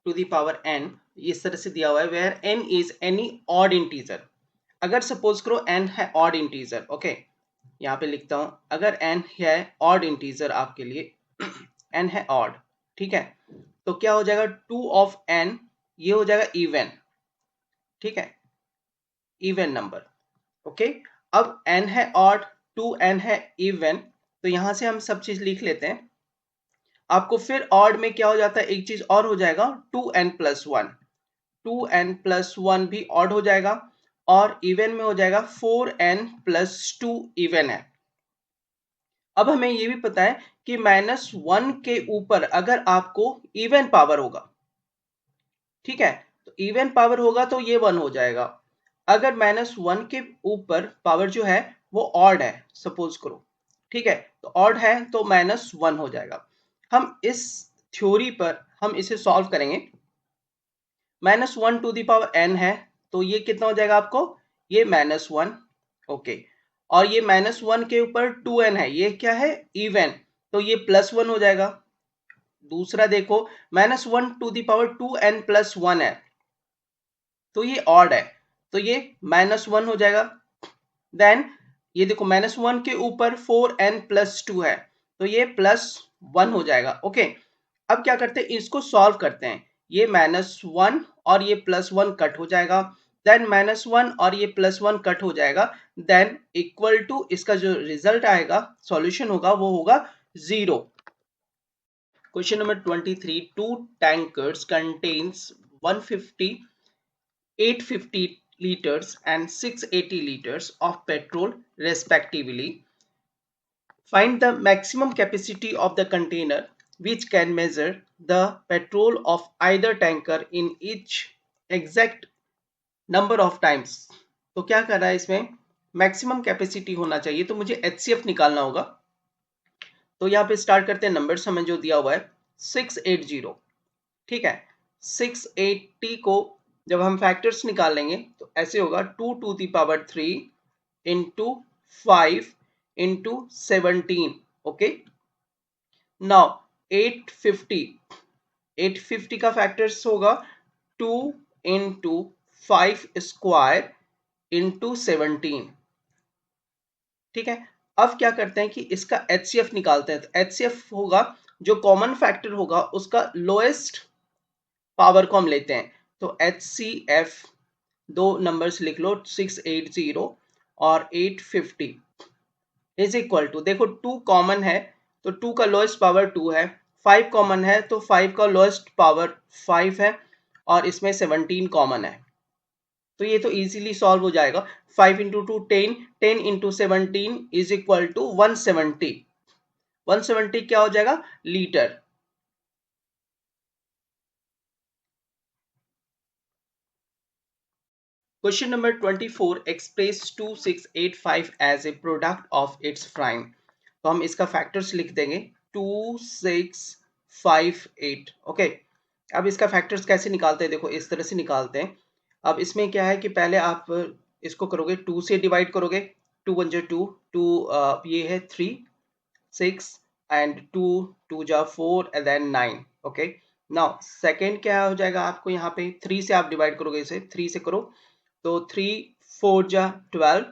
to the power n। इस तरह से दिया हुआ है where n is any odd integer. अगर सपोज करो n है ऑड इंटीजर, ओके, यहाँ पे लिखता हूं, अगर n है ऑड इंटीजर आपके लिए n है ऑड, ठीक है, तो क्या हो जाएगा 2 ऑफ n, ये हो जाएगा इवन, ठीक है, इवन नंबर, ओके। अब n है ऑड, 2n है इवन, तो यहां से हम सब चीज लिख लेते हैं। आपको फिर ऑड में क्या हो जाता है, एक चीज और हो जाएगा 2n+1, 2n+1 भी ऑड हो जाएगा, और इवन में हो जाएगा 4n+2 इवन है। अब हमें ये भी पता है कि -1 के ऊपर अगर आपको इवन पावर होगा, ठीक है, तो इवन पावर होगा तो ये 1 हो जाएगा। अगर -1 के ऊपर पावर जो है वो ऑड है, सपोज करो, ठीक है, तो ऑड है तो -1 हो जाएगा। हम इस थ्योरी पर हम इसे सॉल्व करेंगे। -1 टू द पावर n है, तो ये कितना हो जाएगा आपको, ये -1, ओके, और ये -1 के ऊपर 2n है, ये क्या है, इवन, तो ये +1 हो जाएगा। दूसरा देखो, -1 टू द पावर 2n+1 है, तो ये ऑड है, तो ये -1 हो जाएगा। देन ये देखो -1 के ऊपर 4n+2 है, तो ये +1 हो जाएगा, ओके। अब क्या करते हैं, इसको सॉल्व करते हैं। ये -1 और ये +1 कट हो जाएगा, देन -1 और ये +1 कट हो जाएगा, देन इक्वल टू इसका जो रिजल्ट आएगा, सॉल्यूशन होगा, वो होगा 0। Question number 23, two tankers contains 150, 850 liters and 680 liters of petrol respectively. Find the maximum capacity of the container which can measure the petrol of either tanker in each exact number of times. तो क्या कर रहा है इसमें, maximum capacity होना चाहिए, तो मुझे HCF निकालना होगा। तो यहाँ पे स्टार्ट करते हैं, नंबर हमें जो दिया हुआ है 680, ठीक है, 680 को जब हम फैक्टर्स निकाल लेंगे तो ऐसे होगा 2 to the power 3 into 5 into 17, okay. Now 850 का फैक्टर्स होगा 2 इंटू 5 स्क्वायर इंटू 17, ठीक है। अब क्या करते हैं कि इसका HCF निकालते हैं, तो HCF होगा जो कॉमन फैक्टर होगा उसका लोएस्ट पावर को हम लेते हैं, तो HCF दो नंबर्स लिख लो, 680 और 850 इज इक्वल टू, देखो 2 कॉमन है तो 2 का लोएस्ट पावर 2 है, 5 कॉमन है तो 5 का लोएस्ट पावर 5 है, और इसमें 17 कॉमन है, तो ये तो इजीली सॉल्व हो जाएगा। 5 into 2 10, 10 into 17 is equal to 170, 170 क्या हो जाएगा, litre. Question number 24, express 2685 as a product of its prime। तो हम इसका फैक्टर्स लिख देंगे 2658, ओके। अब इसका फैक्टर्स कैसे निकालते हैं, देखो इस तरह से निकालते हैं। अब इसमें क्या है कि पहले आप इसको करोगे 2 से डिवाइड करोगे, 2 1 जा 2, 2 ये है 3 6 एंड 2 2 जा 4 and then 9, okay. Now second क्या हो जाएगा आपको, यहाँ पे 3 से आप डिवाइड करोगे, इसे 3 से करो, तो 3 4 जा 12,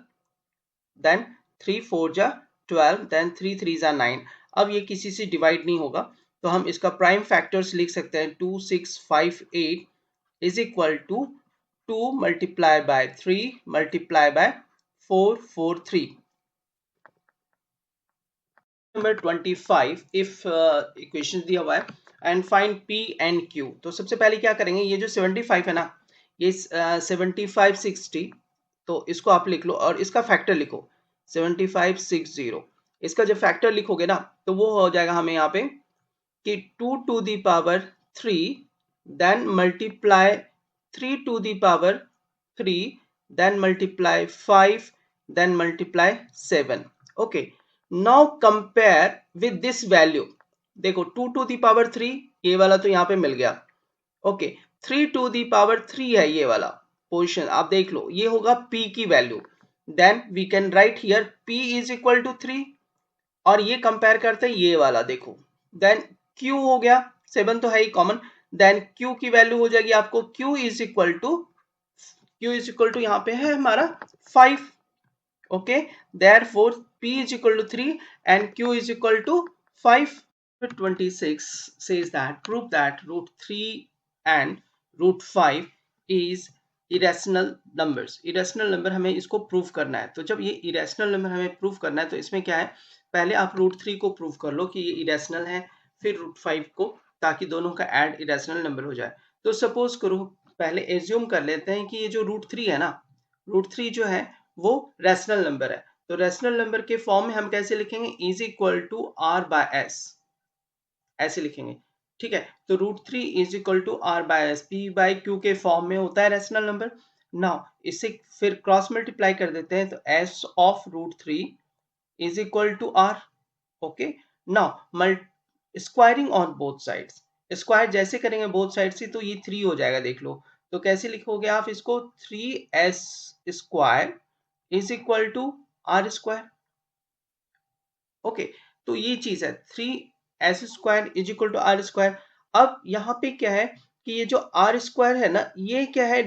देन 3 4 जा 12, देन 3 3 जा 9। अब ये किसी से डिवाइड नहीं होगा, तो हम इसका प्राइम फैक्टर्स लिख सकते हैं, 2658 is equal to 2 multiply by 3 multiply by 443। Number 25, if equation दिया हुआ है and find P and Q। तो सबसे पहले क्या करेंगे, ये जो 75 है ना, ये 7560, तो इसको आप लिख लो और इसका फैक्टर लिखो 7560। इसका जब फैक्टर लिखोगे ना तो वो हो जाएगा हमें यहाँ पे कि 2 to the power 3, then multiply 3 to the power 3, then multiply 5, then multiply 7, okay. Now compare with this value, देखो 2 टू दी पावर 3 ये वाला तो यहाँ पे मिल गया, ओके। 3 टू दी पावर 3 है ये वाला पोजीशन, आप देख लो ये होगा P की value, then we can write here p is equal to 3 और ये कंपेयर करते हैं ये वाला देखो, देन q हो गया 7 तो है ही कॉमन, देन q की वैल्यू हो जाएगी आपको q इज इक्वल टू यहाँ पे है हमारा 5. Okay, therefore p is equal to 3 and q is equal to 5. 26 says that prove that root 3 and root 5 is irrational numbers. irrational number हमें इसको प्रूव करना है. तो जब ये irrational number हमें प्रूव करना है तो इसमें क्या है, पहले आप root 3 को प्रूव कर लो कि ये irrational है, फिर root 5 को, ताकि दोनों का ऐड irrational number हो जाए. तो सपोज करो, पहले एज्यूम कर लेते हैं कि ये जो root 3 है ना, root 3 जो है वो रैशनल नंबर है. तो रैशनल नंबर के फॉर्म में हम कैसे लिखेंगे, is equal to r by s, ऐसे लिखेंगे. ठीक है, तो √3 is equal to r by s, p by q के फॉर्म में होता है रैशनल नंबर. नाउ इससे फिर क्रॉस मल्टीप्लाई कर देते हैं, तो s of √3 is equal to r. Okay, now squaring on both sides, square जैसे करेंगे बोथ साइड से तो ये 3 हो जाएगा. देख लो, तो कैसे लिखोगे आप इसको, 3s square is equal to r square. Okay, तो ये चीज है 3s square is equal to r square. अब यहाँ पे क्या है कि ये जो आर स्क्वायर है ना, ये क्या है,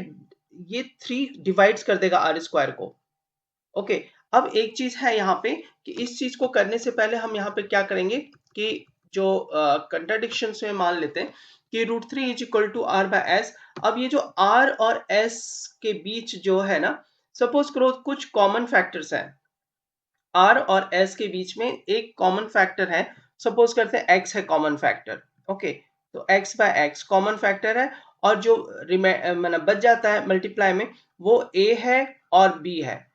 ये 3 डिवाइड्स कर देगा आर स्क्वायर को. ओके, अब एक चीज है यहाँ पे कि इस चीज को करने से पहले हम यहाँ पे क्या करेंगे कि जो कंट्राडिक्शन में मान लेते हैं कि √3 is equal to r by s. अब ये जो आर और एस के बीच जो है ना, सपोज करो कुछ कॉमन फैक्टर्स हैं, आर और एस के बीच में एक कॉमन फैक्टर है, सपोज करते हैं एक्स है कॉमन फैक्टर. ओके, तो x by x common factor है, और जो मतलब बच जाता है मल्टीप्लाई में वो ए है और बी है.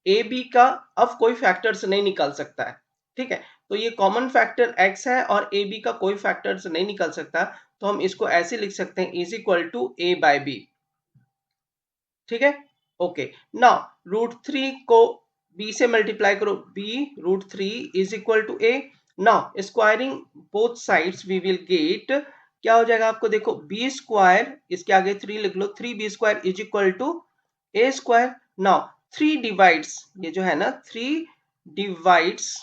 ए बी का अब कोई फैक्टर्स नहीं निकल सकता है. ठीक है, तो ये कॉमन फैक्टर एक्स है और ए बी का कोई फैक्टर्स नहीं निकल सकता, तो हम इसको ऐसे लिख सकते हैं is equal to a by b. ठीक है, ओके. नाउ √3 को b से मल्टीप्लाई करो, b √3 is equal to a. Now squaring both sides we will get, क्या हो जाएगा आपको, देखो b स्क्वायर, इसके आगे 3 लिख लो, 3b square is equal to a square. Now 3 divides, ये जो है ना 3 divides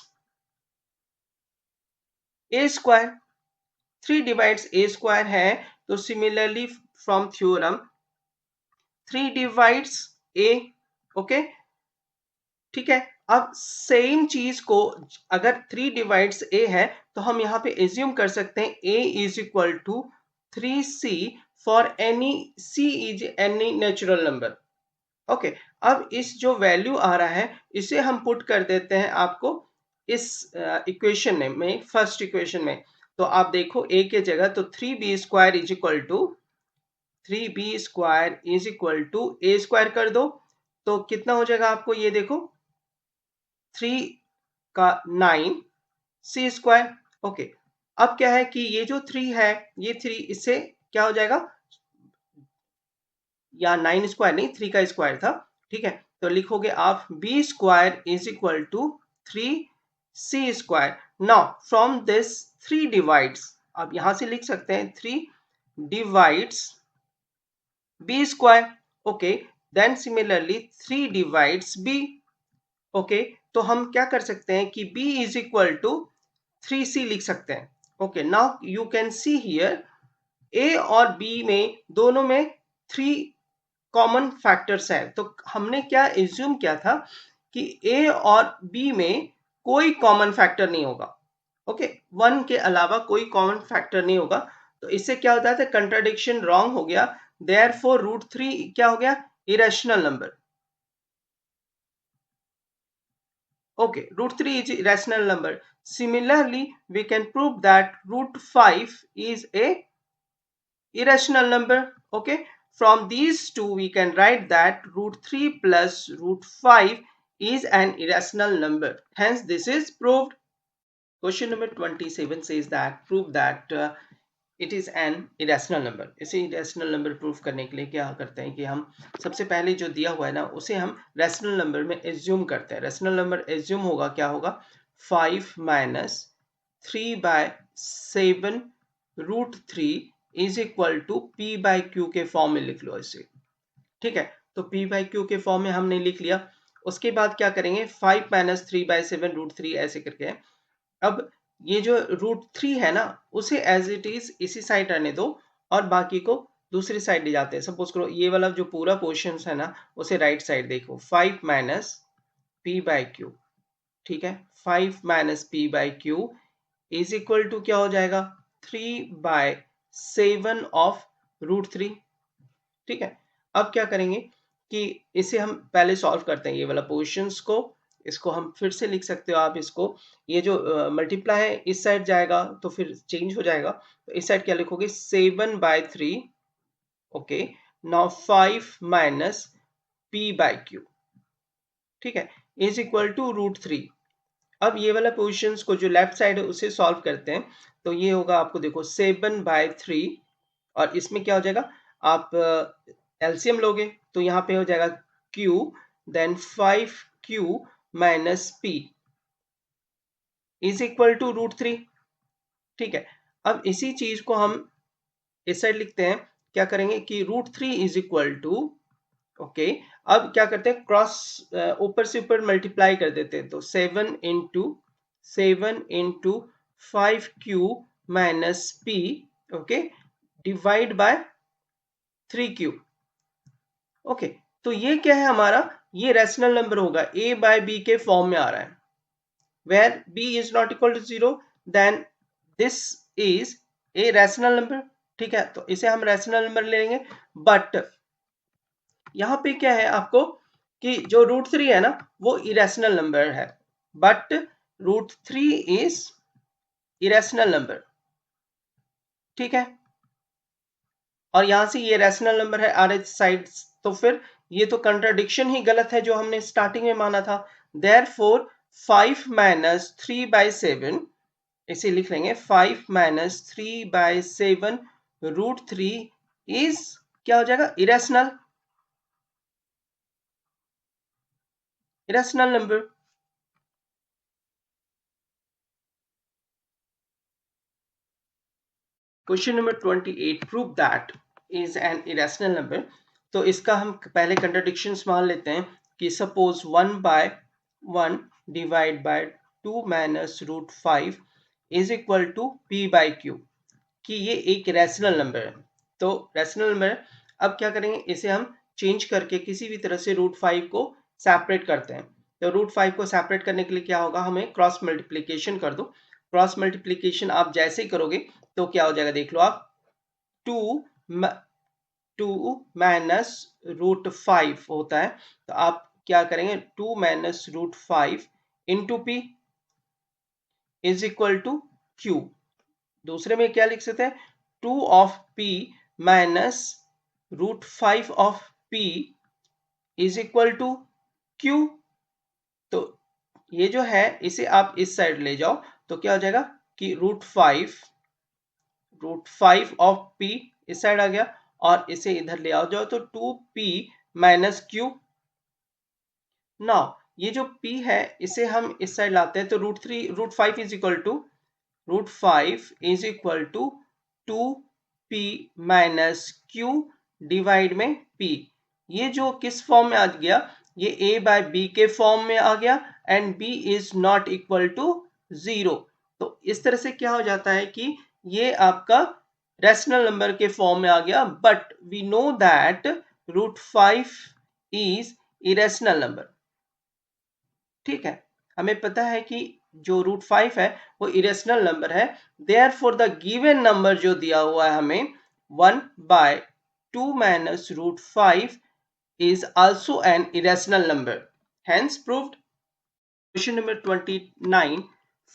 a square, 3 divides a square है, तो similarly from theorem 3 divides a. Okay, ठीक है. अब सेम चीज को अगर 3 डिवाइड्स a है तो हम यहाँ पे एज्यूम कर सकते हैं a is equal to 3c for any c is any natural number. Okay, अब इस जो वैल्यू आ रहा है इसे हम पुट कर देते हैं आपको इस इक्वेशन में, फर्स्ट इक्वेशन में. तो आप देखो a के जगह तो 3b square is equal to 3b square is equal to a square कर दो, तो कितना हो जाएगा आपको, ये देखो 3 का 9 c स्क्वायर. ओके, अब क्या है कि ये जो 3 है, ये 3 इससे क्या हो जाएगा, या 9 स्क्वायर नहीं, 3 का स्क्वायर था. ठीक है, तो लिखोगे आप b square is equal to 3c square. Now from this 3 divides, अब यहां से लिख सकते हैं 3 divides b square. Okay, then similarly 3 divides b. Okay, तो हम क्या कर सकते हैं कि b is equal to 3c लिख सकते हैं. Okay, now you can see here a और b में दोनों में 3 कॉमन फैक्टर्स हैं. तो हमने क्या एज्यूम किया था कि a और b में कोई कॉमन फैक्टर नहीं होगा. ओके, 1 के अलावा कोई कॉमन फैक्टर नहीं होगा. तो इससे क्या होता है, कंट्राडिक्शन रॉन्ग हो गया, देयरफॉर √3 क्या हो गया, irrational number. Okay, √3 is irrational number. Similarly, we can prove that √5 is a irrational number. Okay, from these two we can write that √3 plus √5 is an irrational number. Hence, this is proved. Question number 27 says that prove that it is an irrational number. इसे irrational number proof करने के लिए क्या करते हैं कि हम सबसे पहले जो दिया हुआ है ना उसे हम रैशनल नंबर में एज्यूम करते हैं. रैशनल नंबर एज्यूम होगा, क्या होगा, 5 minus 3/7 √3 is equal to p by q के फॉर्म में लिख लो इसे. ठीक है, तो p बाई क्यू के फॉर्म में हमने लिख लिया. उसके बाद क्या करेंगे 5 माइनस 3/7 √3 ऐसे करके। अब ये जो √3 है ना उसे एज इट इज इसी साइड रहने दो और बाकी को दूसरी साइड ले जाते हैं। सपोज करो ये वाला जो पूरा पोर्शन है ना उसे राइट साइड देखो 5 माइनस p/q। ठीक है 5 minus p/q is equal to क्या हो जाएगा 3/7 ऑफ √3। ठीक है अब क्या करेंगे कि इसे हम पहले सॉल्व करते हैं ये वाला पोर्शंस को। इसको हम फिर से लिख सकते हो आप इसको। ये जो मल्टीप्लाई है इस साइड जाएगा तो फिर चेंज हो जाएगा। तो इस साइड क्या लिखोगे 7/3। Okay now 5 minus p/q। ठीक है इज इक्वल टू √3। अब ये वाला पोजीशंस को जो लेफ्ट साइड है उसे सॉल्व करते हैं। तो ये होगा आपको देखो 7/3 और इसमें क्या हो जाएगा आप एलसीएम लोगे तो यहाँ पे हो जाएगा q then 5q minus p is equal to √3। ठीक है अब इसी चीज को हम इस साइड लिखते हैं। क्या करेंगे कि √3 इज इक्वल टू ओके अब क्या करते हैं क्रॉस ऊपर से ऊपर मल्टीप्लाई कर देते हैं। तो 7 into 5q minus p okay divide by 3q। Okay तो ये क्या है हमारा ये रैशनल नंबर होगा a/b के फॉर्म में आ रहा है। Where b is not equal to 0 then this is a rational number. ठीक है तो इसे हम रैशनल नंबर ले लेंगे। बट यहाँ पे क्या है आपको कि जो √3 है ना वो इरेशनल नंबर है बट √3 इज इरेशनल नंबर। ठीक है और यहां से ये रैशनल नंबर है आर एच साइड। तो फिर ये तो कंट्राडिक्शन ही गलत है जो हमने स्टार्टिंग में माना था। देयरफॉर 5 माइनस 3/7 इसे लिख लेंगे 5 माइनस 3/7 √3 इज क्या हो जाएगा irrational number. Question number 28 prove that is an irrational number. तो इसका हम पहले कंट्राडिक्शंस मान लेते हैं कि suppose 1/1 divide by 2 minus √5 is equal to p/q कि ये एक रैशनल नंबर है। तो रैशनल नंबर अब क्या करेंगे इसे हम चेंज करके किसी भी तरह से √5 को सेपरेट करते हैं। तो √5 को सेपरेट करने के लिए क्या होगा हमें क्रॉस मल्टीप्लीकेशन कर दो। क्रॉस मल्टीप्लीकेशन आप जैसे ही करोगे तो क्या हो जाएगा देख लो आप 2 माइनस √5 होता है। तो आप क्या करेंगे 2 minus √5 into p is equal to q. दूसरे में क्या लिख सकते हैं 2 of p minus √5 of p is equal to q। तो ये जो है इसे आप इस साइड ले जाओ तो क्या हो जाएगा कि √5 ऑफ p इस साइड आ गया और इसे इधर ले आओ जाओ तो 2p माइनस q। नाउ ये जो p है इसे हम इस साइड लाते हैं तो √5 is equal to √5 is equal to 2p minus q divide में p। ये जो किस फॉर्म में आ गया ये a/b के फॉर्म में आ गया and b is not equal to 0। तो इस तरह से क्या हो जाता है कि ये आपका रैशनल नंबर के फॉर्म में आ गया but we know that √5 is irrational number. ठीक है हमें पता है कि जो √5 है वो इरेशनल नंबर है। देयरफॉर द गिवन नंबर जो दिया हुआ है हमें 1/2 minus √5 is also an irrational number, hence proved। Question number 29,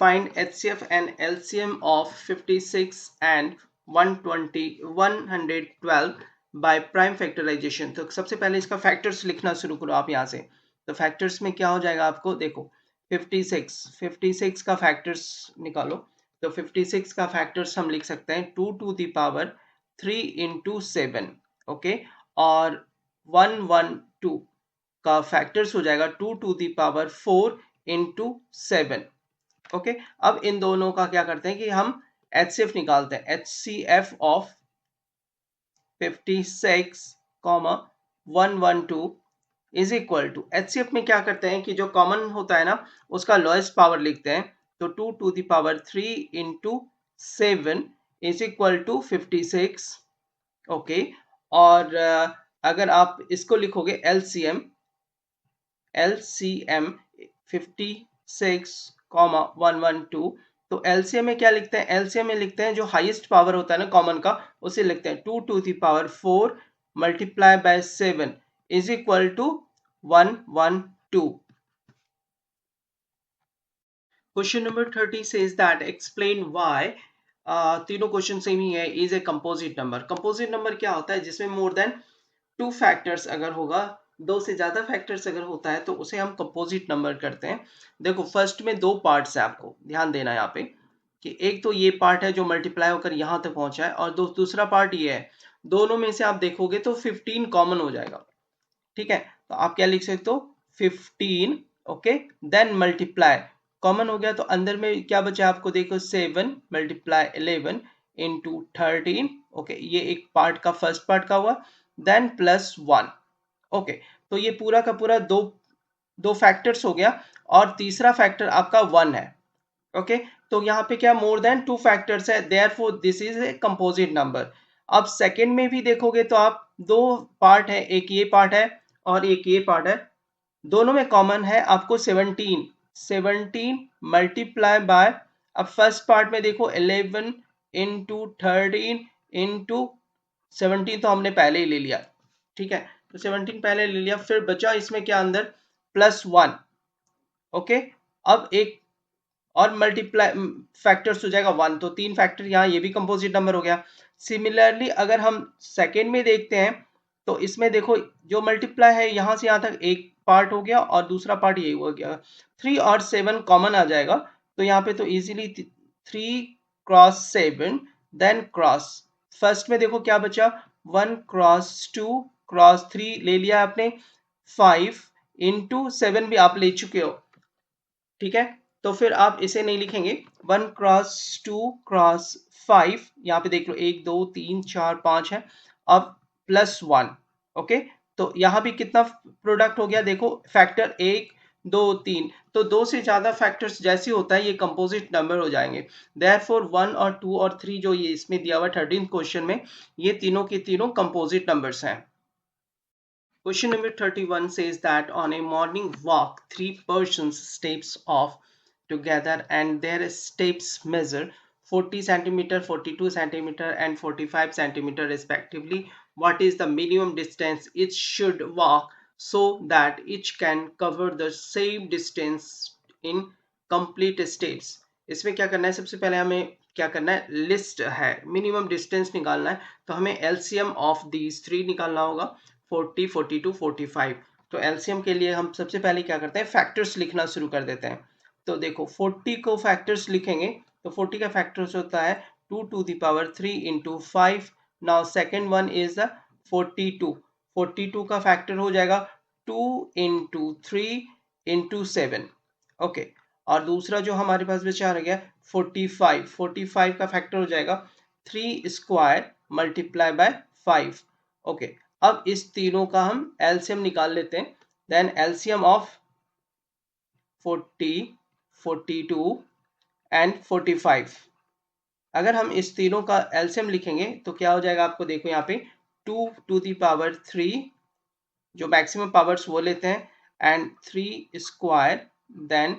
find HCF and LCM of 56 and 112 by prime factorization। तो सबसे पहले इसका फैक्टर्स लिखना शुरू करो आप यहाँ से। तो फैक्टर्स में क्या हो जाएगा आपको देखो 56 का फैक्टर्स निकालो। तो 56 का फैक्टर्स हम लिख सकते हैं 2 to the power 3 into 7 okay और 112 का फैक्टर्स हो जाएगा 2 to the power 4 into 7 okay. अब इन दोनों का क्या करते हैं कि हम HCF निकालते हैं। HCF of 56, 112 is equal to, HCF में क्या करते हैं कि जो कॉमन होता है ना उसका लोएस्ट पावर लिखते हैं, तो 2 to the power 3 into 7 is equal to 56। Okay, और अगर आप इसको लिखोगे एलसीएम, एलसीएम 56,112, तो एलसीएम में क्या लिखते हैं, एलसीएम में लिखते हैं जो हाईएस्ट पावर होता है ना कॉमन का, उसे लिखते हैं 2 to the power 4 multiply by 7 is equal to 112। Question number 30 says that explain why, तीनों क्वेश्चन सेम ही है, is a composite number. Composite number क्या होता है, जिसमें मोर देन टू फैक्टर्स अगर होगा, दो से ज्यादा फैक्टर्स अगर होता है तो उसे हम कंपोजिट नंबर करते हैं। देखो फर्स्ट में दो पार्ट्स है, आपको ध्यान देना है यहाँ पे कि एक तो ये पार्ट है जो मल्टीप्लाई होकर यहाँ तक पहुंचा है, और दूसरा पार्ट ये है। दोनों में से आप देखोगे तो 15 कॉमन हो जाएगा। ठीक है, तो आप क्या लिख सकते हो 15। ओके, देन मल्टीप्लाई, कॉमन हो गया तो अंदर में क्या बचा आपको, देखो 7 मल्टीप्लाई 11 इंटू 13। ओके, ये एक पार्ट का फर्स्ट पार्ट का हुआ। Then plus 1। ओके, तो ये पूरा का पूरा दो दो फैक्टर्स हो गया, और तीसरा फैक्टर आपका 1 है। ओके, तो यहाँ पे क्या मोर देन टू फैक्टर्स है, therefore this is a composite number. अब सेकंड में भी देखोगे तो आप दो पार्ट है, एक ये पार्ट है और एक ये पार्ट है, दोनों में कॉमन है आपको 17। 17 मल्टीप्लाई बाय, अब फर्स्ट पार्ट में देखो 11 इंटू 13 इंटू 17 तो हमने पहले ही ले लिया। ठीक है, तो 17 पहले ले लिया, फिर बचा इसमें क्या अंदर प्लस 1। ओके, अब एक और मल्टीप्लाई फैक्टर्स हो जाएगा 1, तो तीन फैक्टर यहाँ, ये भी कंपोजिट नंबर हो गया। सिमिलरली अगर हम सेकेंड में देखते हैं तो इसमें देखो जो मल्टीप्लाई है यहाँ से यहाँ तक एक पार्ट हो गया और दूसरा पार्ट ये हो गया, 3 और 7 कॉमन आ जाएगा, तो यहाँ पे तो easily 3 cross 7 then cross, first में देखो क्या बचा 1 क्रॉस 2 क्रॉस 3 ले लिया आपने, 5 इंटू 7 भी आप ले चुके हो। ठीक है, तो फिर आप इसे नहीं लिखेंगे, 1 क्रॉस 2 क्रॉस 5, यहाँ पे देख लो 1 2 3 4 5 है, अब प्लस 1। ओके, तो यहाँ भी कितना प्रोडक्ट हो गया, देखो फैक्टर 1 2 3, तो दो से ज्यादा फैक्टर्स जैसे होता है ये कंपोजिट नंबर हो जाएंगे। देयरफॉर 1 और 2 और 3 जो ये इसमें दिया हुआ 13 क्वेश्चन में, ये तीनों के तीनों कंपोजिट नंबर्स हैं। Question number 31 says that on a morning walk, three persons steps off together and their steps measure 40 centimeter, 42 centimeter and 45 centimeter respectively. What is the minimum distance each should walk so that each can cover the same distance in complete steps? इसमें क्या करना है, सबसे पहले हमें क्या करना है, लिस्ट है, मिनिमम डिस्टेंस निकालना है, तो हमें एलसीएम ऑफ दीज थ्री निकालना होगा, 40 42 45। तो एलसीएम के लिए हम सबसे पहले क्या करते हैं, फैक्टर्स लिखना शुरू कर देते हैं। तो देखो 40 को फैक्टर्स लिखेंगे, तो 40 का फैक्टर्स होता है 2 to the power 3 into 5। Now second one is the 42, 42 का फैक्टर हो जाएगा 2 इंटू 3 इंटू 7। ओके, और दूसरा जो हमारे पास बचा रह गया 45, 45 का फैक्टर हो जाएगा 3 स्क्वायर मल्टीप्लाई बाय 5। ओके, अब इस तीनों का हम एलसीएम निकाल लेते हैं। देन एलसीएम ऑफ 40 42 एंड 45, अगर हम इस तीनों का एलसीएम लिखेंगे तो क्या हो जाएगा, आपको देखो यहाँ पे 2 टू द पावर 3, जो मैक्सिमम पावर्स वो लेते हैं, and 3 square then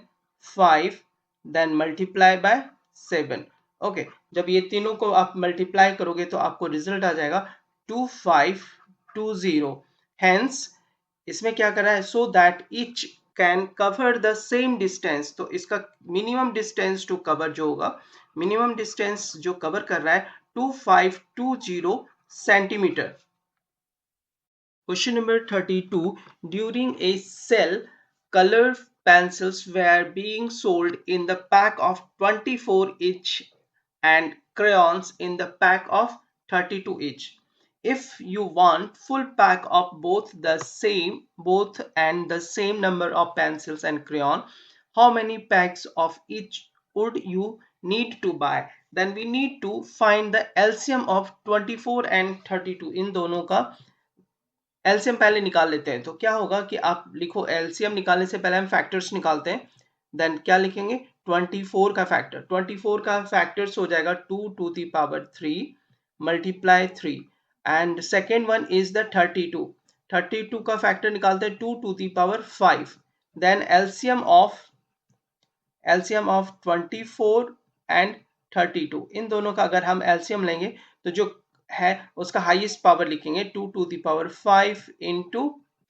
5 then multiply by 7। Okay, जब ये तीनों को आप मल्टीप्लाई करोगे तो आपको रिजल्ट आ जाएगा 2520। हेंस इसमें क्या कर रहा है, so that each can cover the same distance, तो इसका मिनिमम डिस्टेंस टू कवर जो होगा, मिनिमम डिस्टेंस जो कवर कर रहा है 2520 centimetre. Question number 32. During a sale, color pencils were being sold in the pack of 24 each and crayons in the pack of 32 each. If you want full pack of both and the same number of pencils and crayon, how many packs of each would you need to buy? Then we need to find the LCM of 24 and 32, इन दोनों का LCM पहले निकाल लेते हैं। तो क्या होगा कि आप लिखो एलसीएम निकालने से पहले हम फैक्टर्स निकालते हैं। देन क्या लिखेंगे 24 का फैक्टर, 24 का फैक्टर्स हो जाएगा 2 to the power 3 multiply 3 and second one is the 32, 32 का फैक्टर निकालते हैं 2 to the power 5। Then LCM of 24 and 32, इन दोनों का अगर हम एलसीएम लेंगे तो जो है उसका हाईएस्ट पावर लिखेंगे 2 to the power 5 into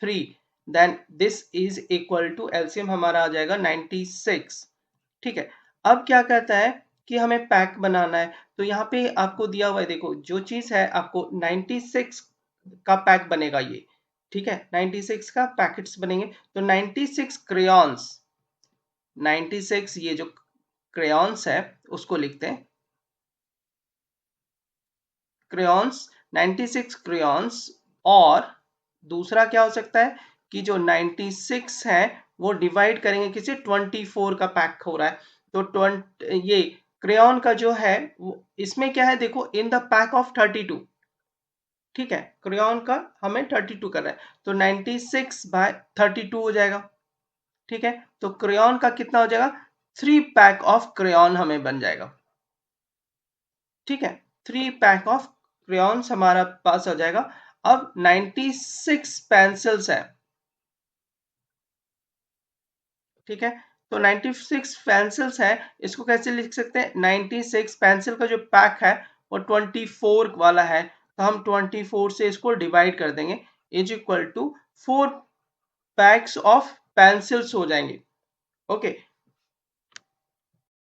3, then this is equal to LCM हमारा आ जाएगा 96। ठीक है, अब क्या कहता है कि हमें पैक बनाना है। तो यहाँ पे आपको दिया हुआ है, देखो जो चीज है आपको 96 का पैक बनेगा ये। ठीक है, 96 का पैकेट्स बनेंगे। तो 96 क्रेयॉन्स, 96 ये जो क्रेयॉन्स है उसको लिखते हैं क्रेयॉन्स, 96 क्रेयॉन्स। और दूसरा क्या हो सकता है कि जो 96 है वो डिवाइड करेंगे किसी 24 का पैक हो रहा है। तो 20 ये क्रेयॉन का जो है इसमें क्या है देखो इन द पैक ऑफ 32। ठीक है, क्रेयॉन का हमें 32 कर रहा है तो 96 बाय 32 हो जाएगा। ठीक है, तो क्रेयॉन का कितना हो जाएगा 3 पैक ऑफ क्रेयॉन हमें बन जाएगा। ठीक है, 3 पैक ऑफ क्रेयॉन्स हमारा पास हो जाएगा। अब 96 पेंसिल्स है। ठीक है, तो 96 पेंसिल्स है, इसको कैसे लिख सकते हैं 96 पेंसिल का जो पैक है वो 24 वाला है तो हम 24 से इसको डिवाइड कर देंगे is equal to 4 packs of pencils हो जाएंगे। Okay,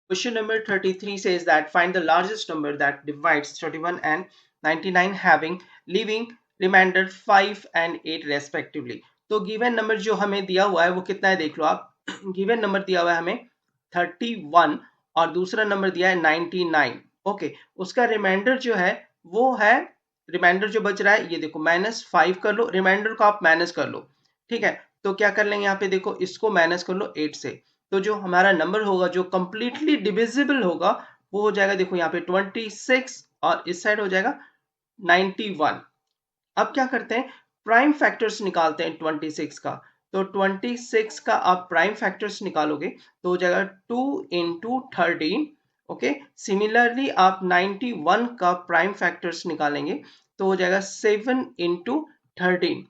question number 33 says that find the largest number that divides 31 and 99 having leaving remainder 5 and 8 respectively। तो गिवन नंबर जो हमें दिया हुआ है वो कितना है देख लो आप। गिवन नंबर दिया हुआ है हमें 31 और दूसरा नंबर दिया है 99। ओके, उसका रिमाइंडर जो है वो है, रिमाइंडर जो बच रहा है ये देखो -5 कर लो, रिमाइंडर को आप माइनस कर लो। ठीक है, तो क्या कर लेंगे यहाँ पे देखो इसको माइनस कर लो 8 से। तो जो हमारा नंबर होगा जो कंप्लीटली डिविजिबल होगा वो हो जाएगा देखो यहाँ पे 26 और इस साइड हो जाएगा 91। अब क्या करते हैं प्राइम फैक्टर्स निकालते हैं 26 का। तो 26 का आप प्राइम फैक्टर्स निकालोगे तो हो जाएगा 2 इंटू 13। ओके, सिमिलरली आप 91 का प्राइम फैक्टर्स निकालेंगे तो हो जाएगा 7 इंटू 13।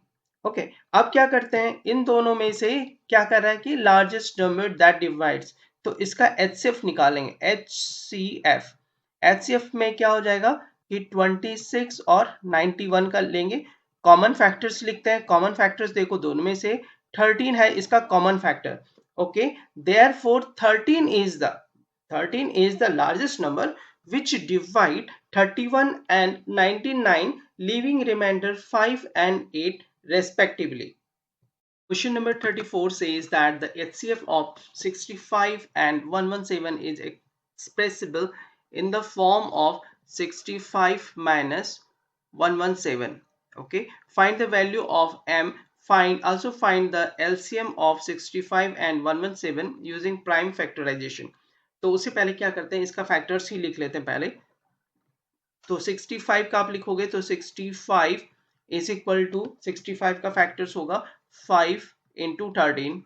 ओके, अब क्या करते हैं इन दोनों में से क्या कर रहा है कि लार्जेस्ट नंबर दैट डिवाइड्स, तो इसका एचसीएफ निकालेंगे। एचसीएफ, एचसीएफ में क्या हो जाएगा कि 26 और 91 का लेंगे, कॉमन फैक्टर्स लिखते हैं। कॉमन फैक्टर्स देखो दोनों में से 13 है इसका common factor. Okay, therefore 13 is the largest number which divide 31 and 99 leaving remainder 5 and 8 respectively. Question number 34 says that the HCF of 65 and 117 is expressible in the form of 65 minus 117. Okay, find the value of m. Also find the LCM of 65 and 117 using prime factorization. तो उससे पहले क्या करते हैं इसका factors ही लिख लेते हैं पहले। तो 65 का आप लिखोगे तो 65 इज इक्वल टू 65 का फैक्टर्स होगा 5 इंटू 13।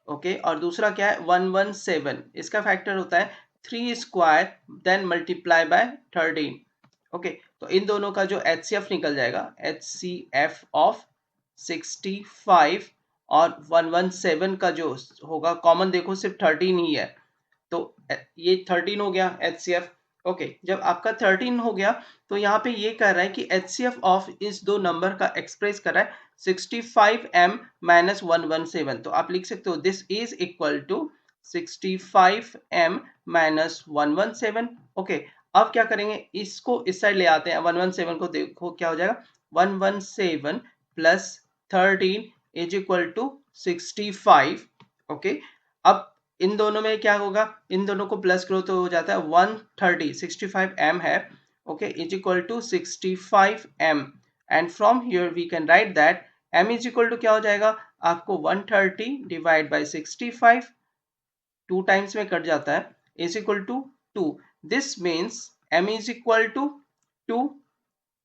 ओके, और दूसरा क्या है 117, इसका फैक्टर होता है 3 square then multiply by 13। Okay, तो इन दोनों का जो एचसीएफ निकल जाएगा एचसीएफ ऑफ 65 और 117 का जो होगा कॉमन देखो सिर्फ 13 ही है तो ये 13 हो गया एचसीएफ। ओके, जब आपका 13 हो गया तो यहाँ पे ये कह रहा है कि एचसीएफ ऑफ इस दो नंबर का एक्सप्रेस कर रहा है 65m माइनस 117। तो आप लिख सकते हो this is equal to 65m minus 117। Okay, अब क्या करेंगे इसको इस साइड ले आते हैं 117 को, देखो क्या हो जाएगा 117 plus 13 is equal to 65। Okay, अब इन दोनों में क्या होगा इन दोनों को प्लस करो तो हो जाता है 130, 65m है। Okay, is equal to 65m and from here we can write that m is equal to क्या हो जाएगा आपको 130 डिवाइड बाय 65, 2 टाइम्स में कट जाता है, is equal to 2। This means m is equal to 2।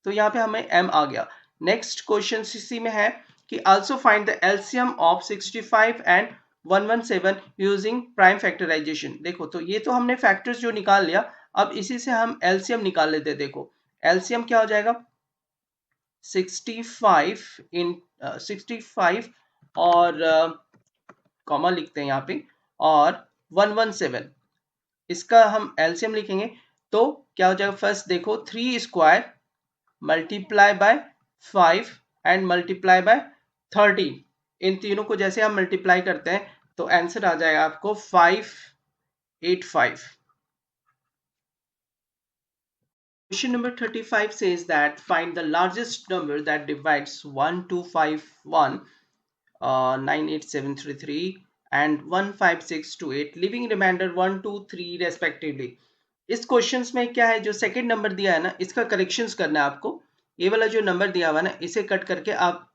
तो यहाँ पे हमें m आ गया। नेक्स्ट क्वेश्चन इसी में है कि also find the LCM of 65 and 117 using prime factorization. देखो तो ये तो हमने फैक्टर्स जो निकाल लिया, अब इसी से हम एलसीएम निकाल लेते हैं। देखो एलसीएम क्या हो जाएगा, 65 और कॉमा लिखते हैं यहाँ पे और 117, इसका हम एलसीएम लिखेंगे तो क्या हो जाएगा। फर्स्ट देखो 3 square multiply by 5 and multiply by 13, इन तीनों को जैसे हम मल्टीप्लाई करते हैं तो आंसर आ जाएगा आपको 585। Question number 35 says that find the largest number that divides 1251, 98733 and 15628, leaving remainder 1, 2, 3 respectively. इस क्वेश्चंस में क्या है, जो सेकंड नंबर दिया है ना, इसका करेक्शंस करना है आपको। ये वाला जो नंबर दिया हुआ है ना, इसे कट करके आप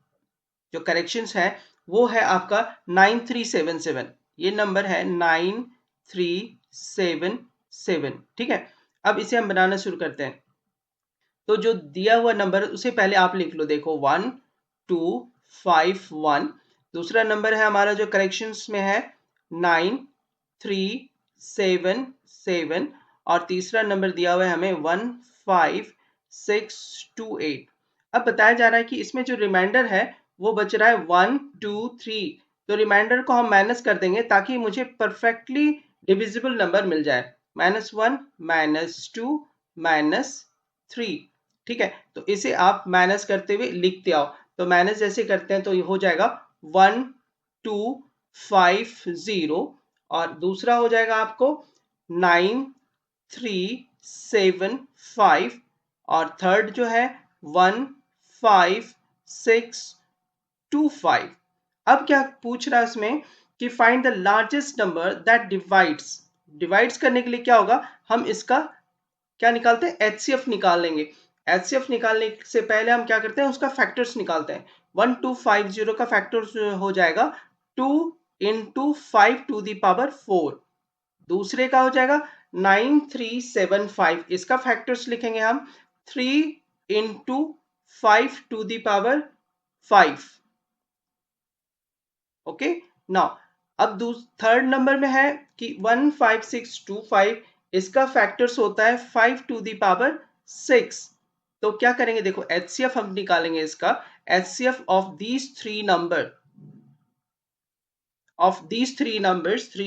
जो करेक्शंस है वो है आपका 9377। ये नंबर है 9377, ठीक है। अब इसे हम बनाना शुरू करते हैं। तो जो दिया हुआ नंबर उसे पहले आप लिख लो। देखो 1251, दूसरा नंबर है हमारा जो करेक्शंस में है 9377 और तीसरा नंबर दिया हुआ है हमें 15628। अब बताया जा रहा है कि इसमें जो रिमाइंडर है वो बच रहा है 1 2 3, तो रिमाइंडर को हम माइनस कर देंगे ताकि मुझे परफेक्टली डिविजिबल नंबर मिल जाए। -1 -2 -3, ठीक है। तो इसे आप माइनस करते हुए लिखते आओ। तो माइनस जैसे करते हैं तो ये हो जाएगा 1250 और दूसरा हो जाएगा आपको 9375 और थर्ड जो है 15625। अब क्या पूछ रहा है इसमें कि find the largest number that divides करने के लिए क्या होगा, हम इसका क्या निकालते हैं, एचसीएफ निकाल लेंगे। एचसीएफ निकालने से पहले हम क्या करते हैं, उसका फैक्टर्स निकालते हैं। 1250 का फैक्टर्स हो जाएगा 2 इंटू 5 टू दी पावर 4, दूसरे का हो जाएगा 9375, इसका फैक्टर्स लिखेंगे हम 3 into 5 to the power 5। Okay now अब थर्ड नंबर में है कि 15625, इसका फैक्टर्स होता है 5 टू दी पावर 6। तो क्या करेंगे, देखो एचसीएफ हम निकालेंगे इसका। HCF of these three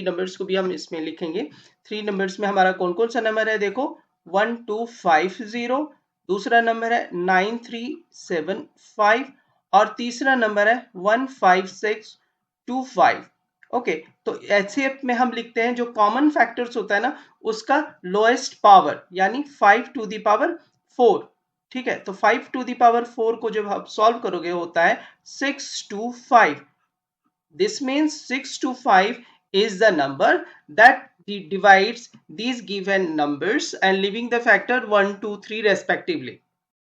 numbers को भी हम इसमें लिखेंगे। थ्री नंबर्स में हमारा कौन कौन सा नंबर है, देखो 1250, दूसरा नंबर है 9375 और तीसरा नंबर है 15625। ओके तो एचसीएफ में हम लिखते हैं जो कॉमन फैक्टर्स होता है ना, उसका लोएस्ट पावर यानी 5 टू दी पावर 4, ठीक है। तो 5 टू दी पावर 4 को जब आप सॉल्व करोगे होता है 6 to 5। This means 6 to 5 is the number that divides these given numbers and leaving the factor 1, 2, 3 respectively.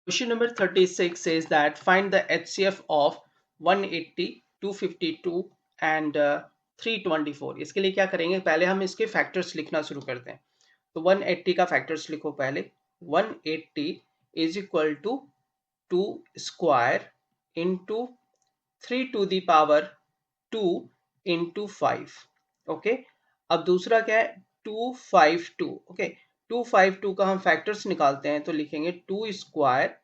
Question number 36 says that find the HCF of 180, 252 and 324. इसके लिए क्या करेंगे, पहले हम इसके फैक्टर्स लिखना शुरू करते हैं। तो 180 का फैक्टर्स लिखो पहले। 180 is equal to 2 square into 3 to the power 2 into 5। Okay अब दूसरा क्या है 252। ओके 252 का हम फैक्टर्स निकालते हैं तो लिखेंगे 2 square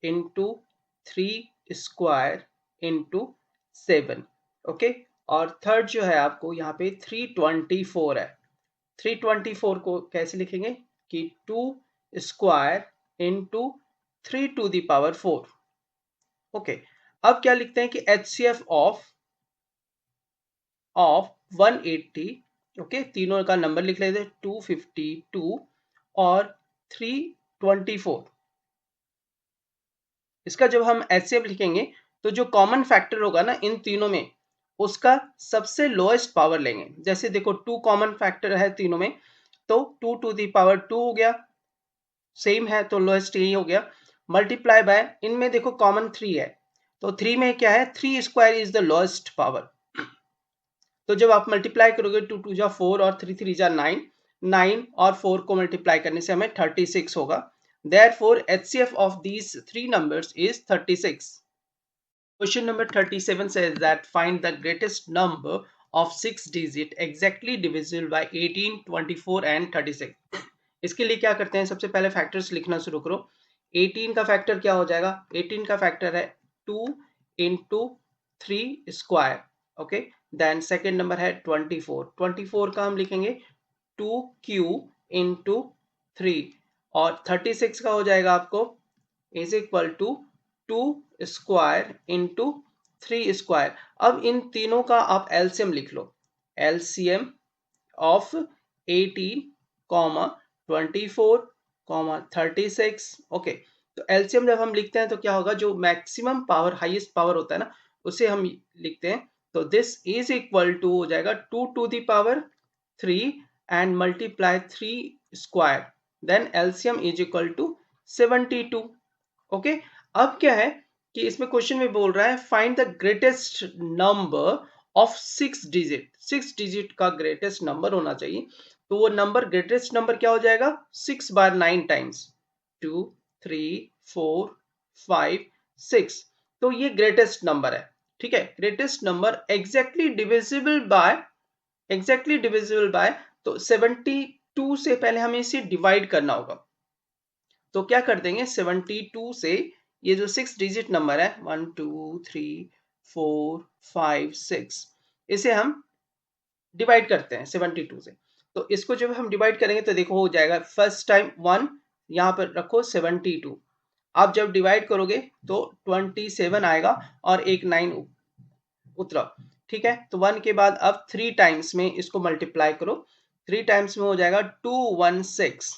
into 3 square into 7। Okay और थर्ड जो है आपको यहाँ पे 324 है। 324 को कैसे लिखेंगे कि 2 square into 3 to the power 4। Okay अब क्या लिखते हैं कि एचसीएफ ऑफ 180, ओके तीनों का नंबर लिख लेते हैं 252 और 324। इसका जब हम एचसीएफ लिखेंगे तो जो कॉमन फैक्टर होगा ना इन तीनों में, उसका सबसे लोएस्ट पावर लेंगे। जैसे देखो 2 कॉमन फैक्टर है तीनों में, तो 2 टू दी पावर 2 हो गया, सेम है तो लोएस्ट यही हो गया। मल्टीप्लाई बाय इनमें देखो कॉमन 3 है, तो 3 में क्या है 3 square is the lowest power. तो जब आप मल्टीप्लाई करोगे 2 2 जा 4 और 3 3 जा 9, 9 और 4 को मल्टीप्लाई करने से हमें 36 होगा। Therefore, HCF of these three numbers is 36. Question number 37 says that find the greatest number of 6 digit exactly divisible by 18, 24 and 36. इसके लिए क्या करते हैं, सबसे पहले फैक्टर्स लिखना शुरू करो। 18 का फैक्टर क्या हो जाएगा, 18 का फैक्टर है 2 into 3 square, okay. Then second number है 24, 24 का हम लिखेंगे 2q इंटू 3, और 36 का हो जाएगा आपको is equal to 2 square into 3 square. अब इन तीनों का आप एलसीएम लिख लो, एलसीएम ऑफ 18, 24, 36, ओके। तो एलसीएम जब हम लिखते हैं तो क्या होगा, जो मैक्सिमम पावर हाईएस्ट पावर होता है ना उसे हम लिखते हैं। तो दिस इज इक्वल टू हो जाएगा 2 to the power 3 and multiply 3 square, then LCM is equal to 72, okay. अब क्या है कि इसमें क्वेश्चन में बोल रहा है find the greatest number of 6 digit, 6 digit का ग्रेटेस्ट नंबर होना चाहिए। तो वो नंबर ग्रेटेस्ट नंबर क्या हो जाएगा, 6 बार 9 टाइम्स, 2, 3, 4, 5, 6। तो ये ग्रेटेस्ट नंबर है, ठीक है। Greatest number exactly divisible by, तो 72 से पहले हमें इसे डिवाइड करना होगा। तो क्या कर देंगे, 72 से ये जो 6 डिजिट नंबर है 1 2 3 4 5 6, इसे हम डिवाइड करते हैं 72 से। तो इसको जब हम डिवाइड करेंगे तो देखो हो जाएगा, फर्स्ट टाइम 1 यहाँ पर रखो 72, आप जब डिवाइड करोगे तो 27 आएगा और एक 9 उतरा, ठीक है। तो 1 के बाद अब 3 टाइम्स में इसको मल्टीप्लाई करो, 3 टाइम्स में हो जाएगा 216,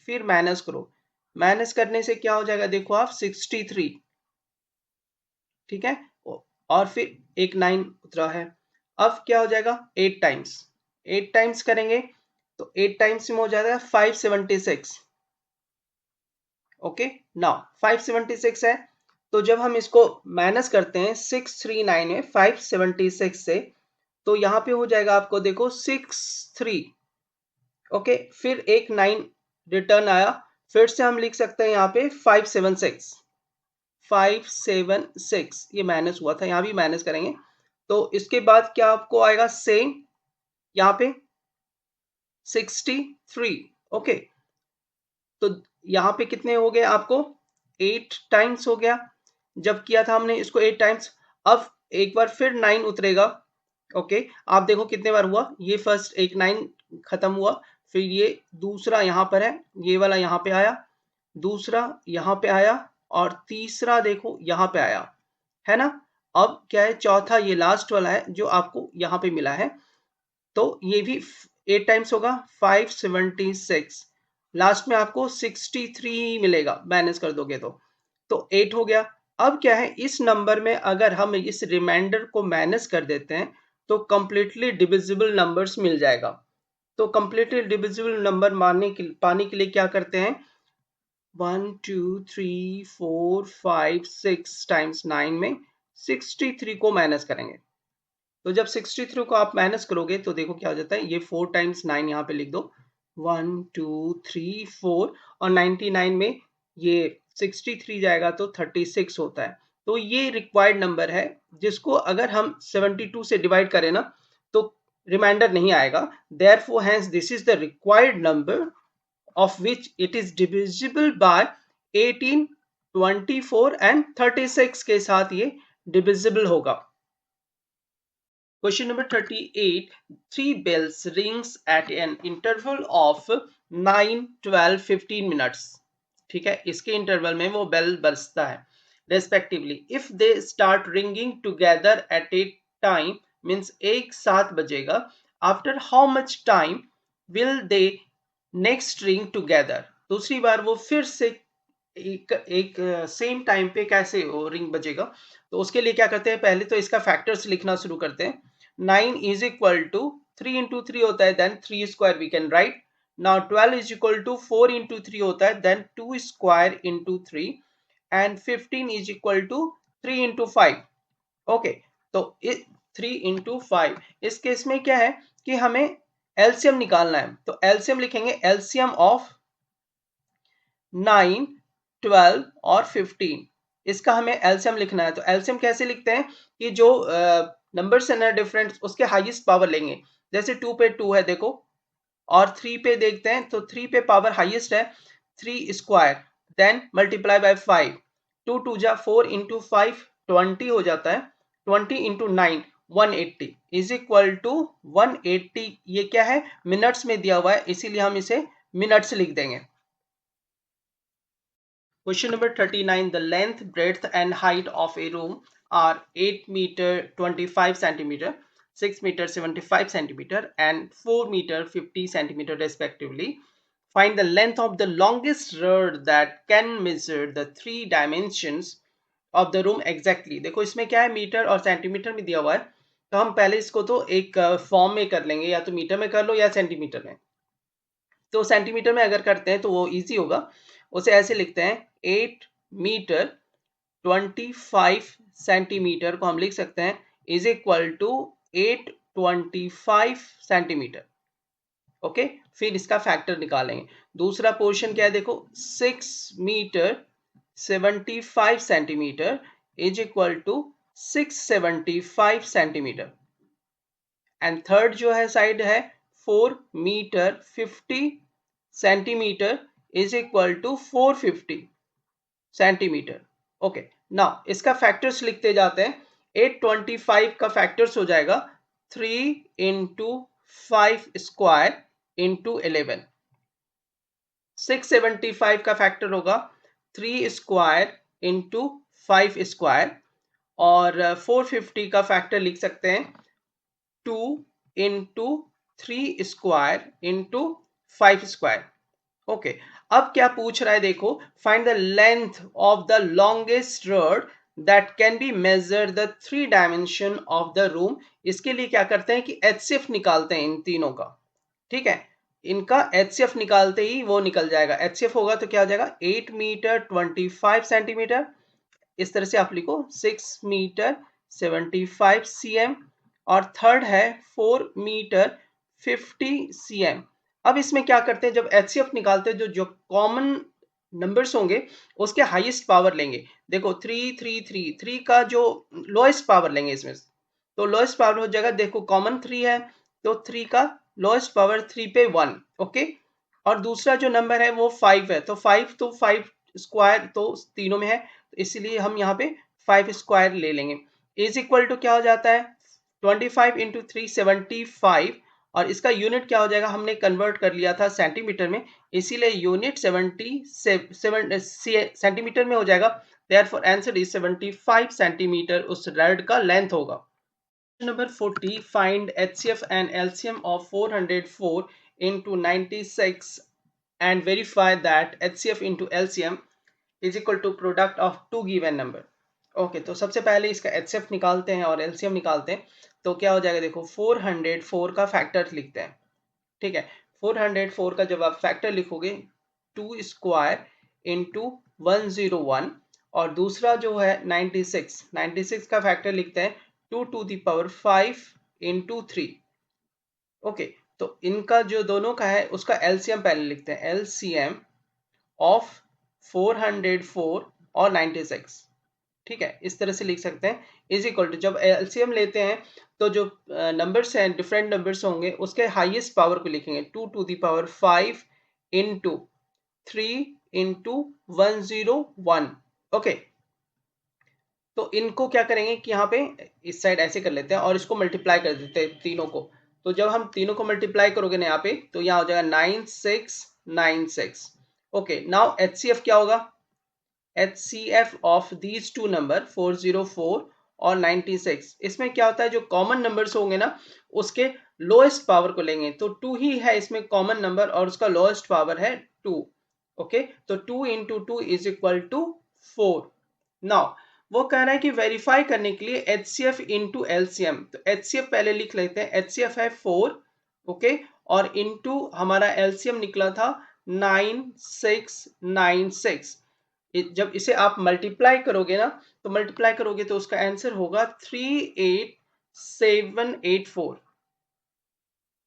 फिर माइनस करो, माइनस करने से क्या हो जाएगा देखो आप 63, ठीक है। और फिर एक 9 उतरा है, अब क्या हो जाएगा 8 टाइम्स, 8 टाइम्स करेंगे तो 8 टाइम्स में हो जाएगा 576, ओके। नाउ 576 है, तो जब हम इसको माइनस करते हैं 639 में 576 से, तो यहाँ पे हो जाएगा आपको देखो 63, ओके। फिर एक 9 रिटर्न आया, फिर से हम लिख सकते हैं यहाँ पे 576, 576 ये माइनस हुआ था, यहाँ भी माइनस करेंगे तो इसके बाद क्या आपको आएगा सेम यहाँ पे 63, ओके। तो यहाँ पे कितने हो गए आपको 8 टाइम्स हो गया, जब किया था हमने इसको 8 टाइम्स। अब एक बार फिर 9 उतरेगा, ओके। आप देखो कितने बार हुआ, ये फर्स्ट एक 9 खत्म हुआ, फिर ये दूसरा यहाँ पर है, ये वाला यहाँ पे आया, दूसरा यहाँ पे आया, और तीसरा देखो यहाँ पे आया, है ना। अब क्या है, चौथा ये लास्ट वाला है जो आपको यहाँ पे मिला है, तो ये भी 8 टाइम्स होगा 576, लास्ट में आपको 63 मिलेगा, माइनस कर दोगे तो 8 हो गया। अब क्या है, इस नंबर में अगर हम इस रिमाइंडर को माइनस कर देते हैं तो कंप्लीटली डिविजिबल नंबर्स मिल जाएगा। तो कंप्लीटली डिविजिबल नंबर पाने के लिए क्या करते हैं, 1 2 3 4 5 6 टाइम्स 9 में 63 को माइनस करेंगे। तो जब 63 को आप माइनस करोगे तो देखो क्या हो जाता है, ये 4 टाइम्स 9 यहाँ पे लिख दो, 1 2 3 4, और 99 में ये 63 जाएगा तो 36 होता है। तो ये रिक्वायर्ड नंबर है, जिसको अगर हम 72 से डिवाइड करें ना तो रिमाइंडर नहीं आएगा। Therefore hence this is the required number of which it is divisible by 18, 24 and 36 के साथ ये divisible होगा। Question number 38, 3 bells rings at an interval of 9, 12, 15 minutes, ठीक है। इसके इंटरवल में वो बेल बजता है respectively. If they start ringing together at a time, means एक साथ बजेगा, after how much time will they next ring together, दूसरी बार वो फिर से एक सेम टाइम पे कैसे वो रिंग बजेगा। तो उसके लिए क्या करते हैं, पहले तो इसका फैक्टर्स लिखना शुरू करते हैं। 9 इज इक्वल टू 3 इंटू 3 होता है, then 3 square we can write. Now 12 is equal to 4 into 3 होता है, then 2 square into 3, and 15 is equal to 3 into 5, okay. तो 3 इंटू 5, इस केस में क्या है कि हमें एलसीएम निकालना है, तो एलसीएम लिखेंगे, एलसीएम ऑफ 9, 12 और 15। इसका हमें एलसीएम लिखना है। तो एलसीएम कैसे लिखते हैं कि जो नंबर्स है ना डिफरेंट, उसके हाईएस्ट पावर लेंगे। जैसे 2 पे 2 है देखो, और 3 पे देखते हैं तो 3 पे पावर हाईएस्ट है 3 स्क्वायर, देन मल्टीप्लाई बाय 5। 2 2 जा 4 इंटू 5 20 हो जाता है, 20 इंटू 9 180 इज इक्वल टू 180। ये क्या है, मिनट्स में दिया हुआ है, इसीलिए हम इसे मिनट्स लिख देंगे। Question number 39. The length, breadth and height of a room are 8 meter 25 centimeter, 6 meter 75 centimeter and 4 meter 50 centimeter respectively. Find the length of the longest rod that can measure the three dimensions of the room exactly. देखो इसमें क्या है, metre और centimetre में दिया हुआ है, तो हम पहले इसको तो एक फॉर्म में कर लेंगे, या तो मीटर में कर लो या सेंटीमीटर में। तो सेंटीमीटर में अगर करते हैं तो वो इजी होगा। उसे ऐसे लिखते हैं 8 मीटर 25 सेंटीमीटर को हम लिख सकते हैं is equal to 825 centimetre. Okay, फिर इसका फैक्टर निकालेंगे। दूसरा पोर्शन क्या है देखो, 6 metre 75 centimetre is equal to 675 centimetre. And third जो है साइड है 4 metre 50 centimetre is equal to 450 centimetre. Okay, now इसका फैक्टर्स लिखते जाते हैं। 825 का फैक्टर्स हो जाएगा 3 इंटू 5 स्क्वायर इंटू 11। 675 का फैक्टर होगा 3 स्क्वायर इंटू 5 स्क्वायर, और 450 का फैक्टर लिख सकते हैं 2 into 3 square into 5 square. Okay, अब क्या पूछ रहा है देखो, find the length of the longest rod that can be measure the three dimension of the room. इसके लिए क्या करते हैं कि एचसीएफ निकालते हैं इन तीनों का। ठीक है, इनका एचसीएफ निकालते ही वो निकल जाएगा। एचसीएफ होगा तो क्या हो जाएगा 8 मीटर 25 सेंटीमीटर, इस तरह से आप लिखो 6 मीटर 75 सीएम, और थर्ड है 4 मीटर 50 सीएम। अब इसमें क्या करते हैं, जब एचसीएफ निकालते हैं, जो जो कॉमन नंबर्स होंगे उसके हाईएस्ट पावर लेंगे। देखो 3 3 3 3 का जो लोएस्ट पावर लेंगे इसमें, तो लोएस्ट पावर हो जाएगा, देखो कॉमन 3 है तो 3 का लोएस्ट पावर 3 पे 1। ओके, और दूसरा जो नंबर है वो 5 है, तो 5 तो 5 स्क्वायर तो तीनों में है, तो इसलिए हम यहाँ पे 5 स्क्वायर ले लेंगे। इज इक्वल टू क्या हो जाता है 25 इंटू 375, और इसका यूनिट क्या हो जाएगा, हमने कन्वर्ट कर लिया था सेंटीमीटर में, इसीलिए यूनिट 77 सेंटीमीटर में हो जाएगा। देयरफॉर आंसर इज 75 सेंटीमीटर उस रॉड का लेंथ होगा। Number 40, find HCF and LCM of 404 into 96 and verify that HCF into LCM is equal to product of two given number. Okay, तो सबसे पहले इसका HCF निकालते हैं और LCM निकालते हैं। तो क्या हो जाएगा देखो, 404 का फैक्टर लिखते हैं। ठीक है, 404 का जब आप फैक्टर लिखोगे 2 स्क्वायर इंटू 101, और दूसरा जो है 96 का फैक्टर लिखते हैं 2 to the power 5 into 3। Okay, तो इनका जो दोनों का है उसका एलसीएम पहले लिखते हैं, एलसीएम ऑफ 404 और 96। ठीक है, इस तरह से लिख सकते हैं इज इक्वल टू, जब एलसीएम लेते हैं तो जो नंबर्स हैं डिफरेंट नंबर्स होंगे उसके हाईएस्ट पावर को लिखेंगे 2 to the power 5 into 3 into 101। Okay, तो इनको क्या करेंगे कि यहाँ पे इस साइड ऐसे कर लेते हैं और इसको मल्टीप्लाई कर देते हैं तीनों को। तो जब हम तीनों को मल्टीप्लाई करोगे ना यहाँ पे, तो यहाँ हो जाएगा 9696। ओके, नाउ एचसीएफ क्या होगा, HCF of these two number 404 और 96, इसमें क्या होता है जो कॉमन नंबर्स होंगे ना उसके लोएस्ट पावर को लेंगे। तो 2 ही है इसमें कॉमन नंबर और उसका लोएस्ट पावर है 2। ओके, तो 2 into 2 is equal to 4। Now वो कह रहा है कि वेरीफाई करने के लिए HCF इंटू एलसीएम, तो HCF पहले लिख लेते हैं, HCF है 4। ओके, और इंटू हमारा एलसीएम निकला था 9696। जब इसे आप मल्टीप्लाई करोगे ना, तो मल्टीप्लाई करोगे तो उसका आंसर होगा 38784।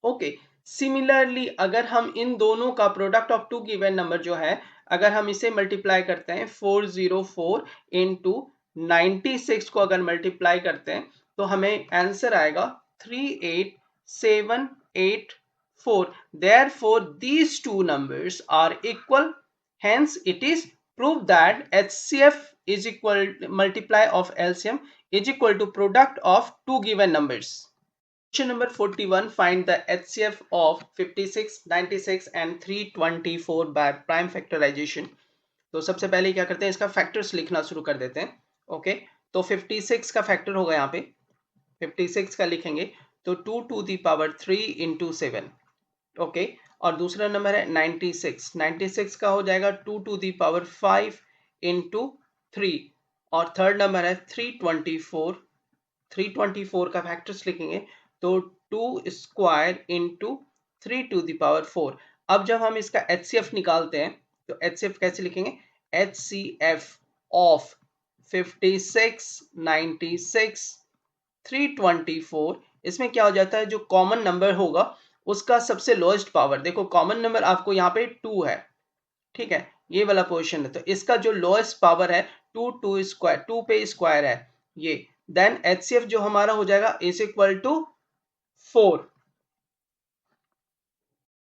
ओके, सिमिलरली अगर हम इन दोनों का product of two given number जो है, अगर हम इसे मल्टीप्लाई करते हैं 404 इंटू 96 को अगर मल्टीप्लाई करते हैं तो हमें आंसर आएगा 38784. Therefore these two numbers are equal, hence it is proved that HCF is equal multiply of LCM is equal to product of two given numbers. Question number 41. Find the HCF of 56, 96 and 324 by prime factorization. तो सबसे पहले क्या करते हैं, इसका factors लिखना शुरू कर देते हैं. ओके, तो 56 का फैक्टर होगा यहाँ पे 56 का लिखेंगे तो 2 to the power 3 into 7. Okay, और दूसरा नंबर है 96. 96 का हो जाएगा 2 to the power 5 into 3. और थर्ड नंबर है 324. 324 का फैक्टर्स लिखेंगे तो 2 square into 3 to the power 4. अब जब हम इसका HCF निकालते हैं तो HCF कैसे लिखेंगे, HCF of 56, 96, 324. इसमें क्या हो जाता है, जो कॉमन नंबर होगा उसका सबसे लोएस्ट पावर, देखो कॉमन नंबर आपको यहाँ पे 2 है, ठीक है, ये वाला पोर्शन है, तो इसका जो लोएस्ट पावर है 2 स्क्वायर, 2 पे स्क्वायर है ये, देन HCF जो हमारा हो जाएगा is equal to 4.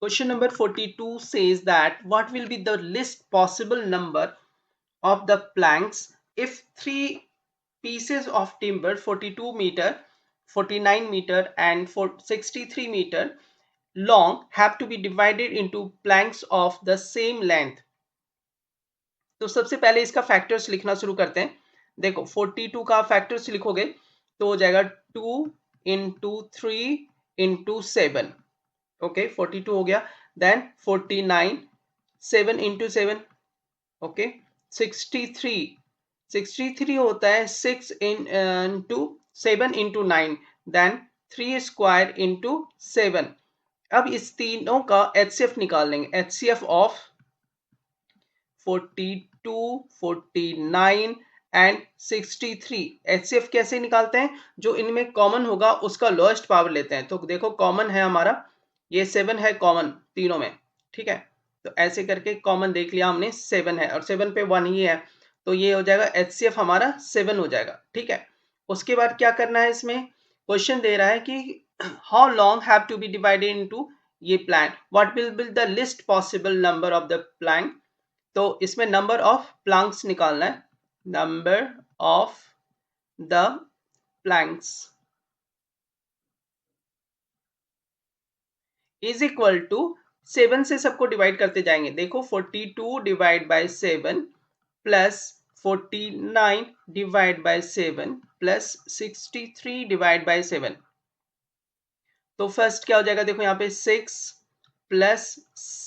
Question number 42 says that what will be the least possible number of the planks if three pieces of timber 42 meter, 49 meter and 63 meter long have to be divided into planks of the same length. तो सबसे पहले इसका factors लिखना शुरू करते हैं. देखो 42 का फैक्टर्स लिखोगे तो हो जाएगा 2 इंटू 3 इंटू 7. ओके, 42 हो गया. Then 49, 7 into 7. ओके, 63 होता है 6 into 7 into 9. Then 3 square into 7. अब इस तीनों का HCF निकाल लेंगे. HCF of 42, 49 and 63. HCF कैसे निकालते हैं, जो इनमें कॉमन होगा उसका लोएस्ट पावर लेते हैं. तो देखो कॉमन है हमारा, ये 7 है कॉमन तीनों में, ठीक है, तो ऐसे करके कॉमन देख लिया हमने, 7 है और 7 पे 1 ही है, तो ये हो जाएगा HCF हमारा 7 हो जाएगा, ठीक है. उसके बाद क्या करना है, इसमें क्वेश्चन दे रहा है कि how long have to be divided into ये plank, what will be the least possible number of the plank. तो इसमें नंबर ऑफ प्लैंक्स निकालना है, number of the planks is equal to 7 से सबको डिवाइड करते जाएंगे. देखो 42 divide by 7 plus 49 divide by 7 plus 63 divide by 7. तो फर्स्ट क्या हो जाएगा, देखो यहाँ पे 6 प्लस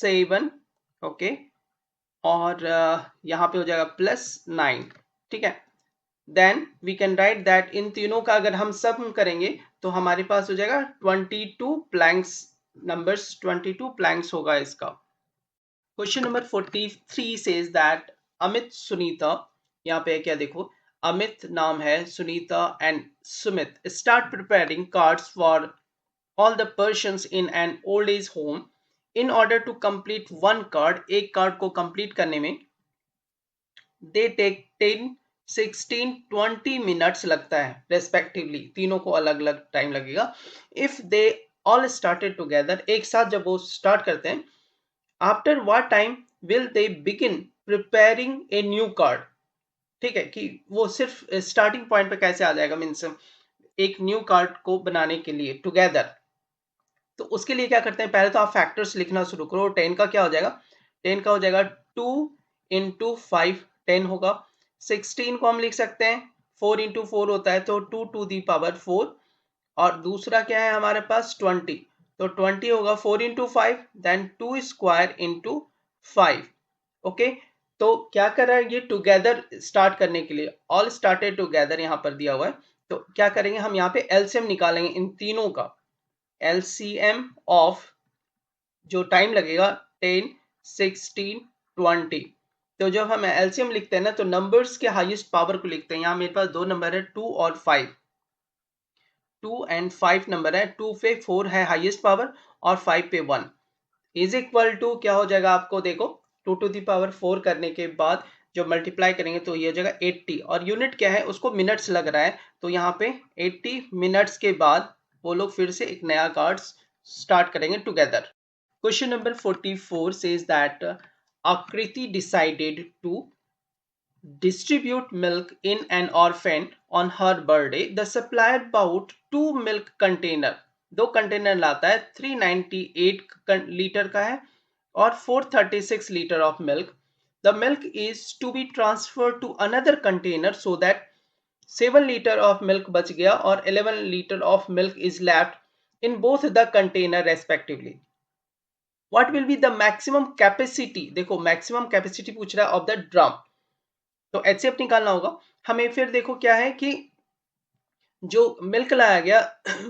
7, ओके, और यहाँ पे हो जाएगा प्लस 9, ठीक है. Then we can write that इन तीनों का अगर हम सम करेंगे तो हमारे पास हो जाएगा 22 प्लैंक्स, नंबर्स 22 प्लैंक्स होगा इसका. Question number 43 says that Amit Sunita, यहाँ पे क्या देखो, अमित नाम है, Sunita and Sumit start preparing cards for all the persons in an old age home. In order to complete one card, एक कार्ड को कंप्लीट करने में they take 10, 16, 20 minutes लगता है रेस्पेक्टिवली, तीनों को अलग अलग टाइम लगेगा. If they all started together, एक साथ जब वो स्टार्ट करते हैं, after what time will they begin preparing a new card. ठीक है, कि वो सिर्फ स्टार्टिंग पॉइंट पे कैसे आ जाएगा, मीन्स एक न्यू कार्ड को बनाने के लिए टुगेदर. तो उसके लिए क्या करते हैं, पहले तो आप फैक्टर्स लिखना शुरू करो. 10 का क्या हो जाएगा, 10 का हो जाएगा 2 इंटू 5, 10 होगा. 16 को हम लिख सकते हैं 4 इंटू 4 होता है, तो 2 टू दी पावर 4. और दूसरा क्या है हमारे पास 20, तो 20 होगा 4 into 5, then 2 square into 5. Okay, तो क्या कर रहा है ये, टुगेदर स्टार्ट करने के लिए ऑल स्टार्टेड टुगेदर यहाँ पर दिया हुआ है. तो क्या करेंगे हम यहाँ पे एलसीएम निकालेंगे इन तीनों का. LCM ऑफ जो टाइम लगेगा 10, 16, 20. तो जब हम LCM लिखते हैं ना, तो नंबर्स के हाईएस्ट पावर को लिखते हैं. यहाँ मेरे पास दो नंबर है 2 और 5. 2 एंड 5 नंबर है, 2 पे 4 है हाईएस्ट पावर और 5 पे 1 इज इक्वल टू क्या हो जाएगा आपको देखो 2 टू दी पावर 4 करने के बाद जो मल्टीप्लाई करेंगे तो ये हो जाएगा 80 और यूनिट क्या है उसको मिनट्स लग रहा है तो यहाँ पे 80 मिनट्स के बाद वो लोग फिर से एक नया कार्ड स्टार्ट करेंगे together. Question number 44 says that Akriti decided to distribute milk in an orphan on her birthday. The supplier bought 2 milk container. 2 container लाता है 398 लीटर का है और 436 litre of milk. The milk is to be transferred to another container so that 7 liter of milk बच गया और 11 liter of milk is left in both the container respectively. What will be the maximum capacity? देखो maximum capacity पूछ रहा है of the drum. तो HCF निकालना होगा हमें। फिर देखो क्या है कि जो मिल्क लाया गया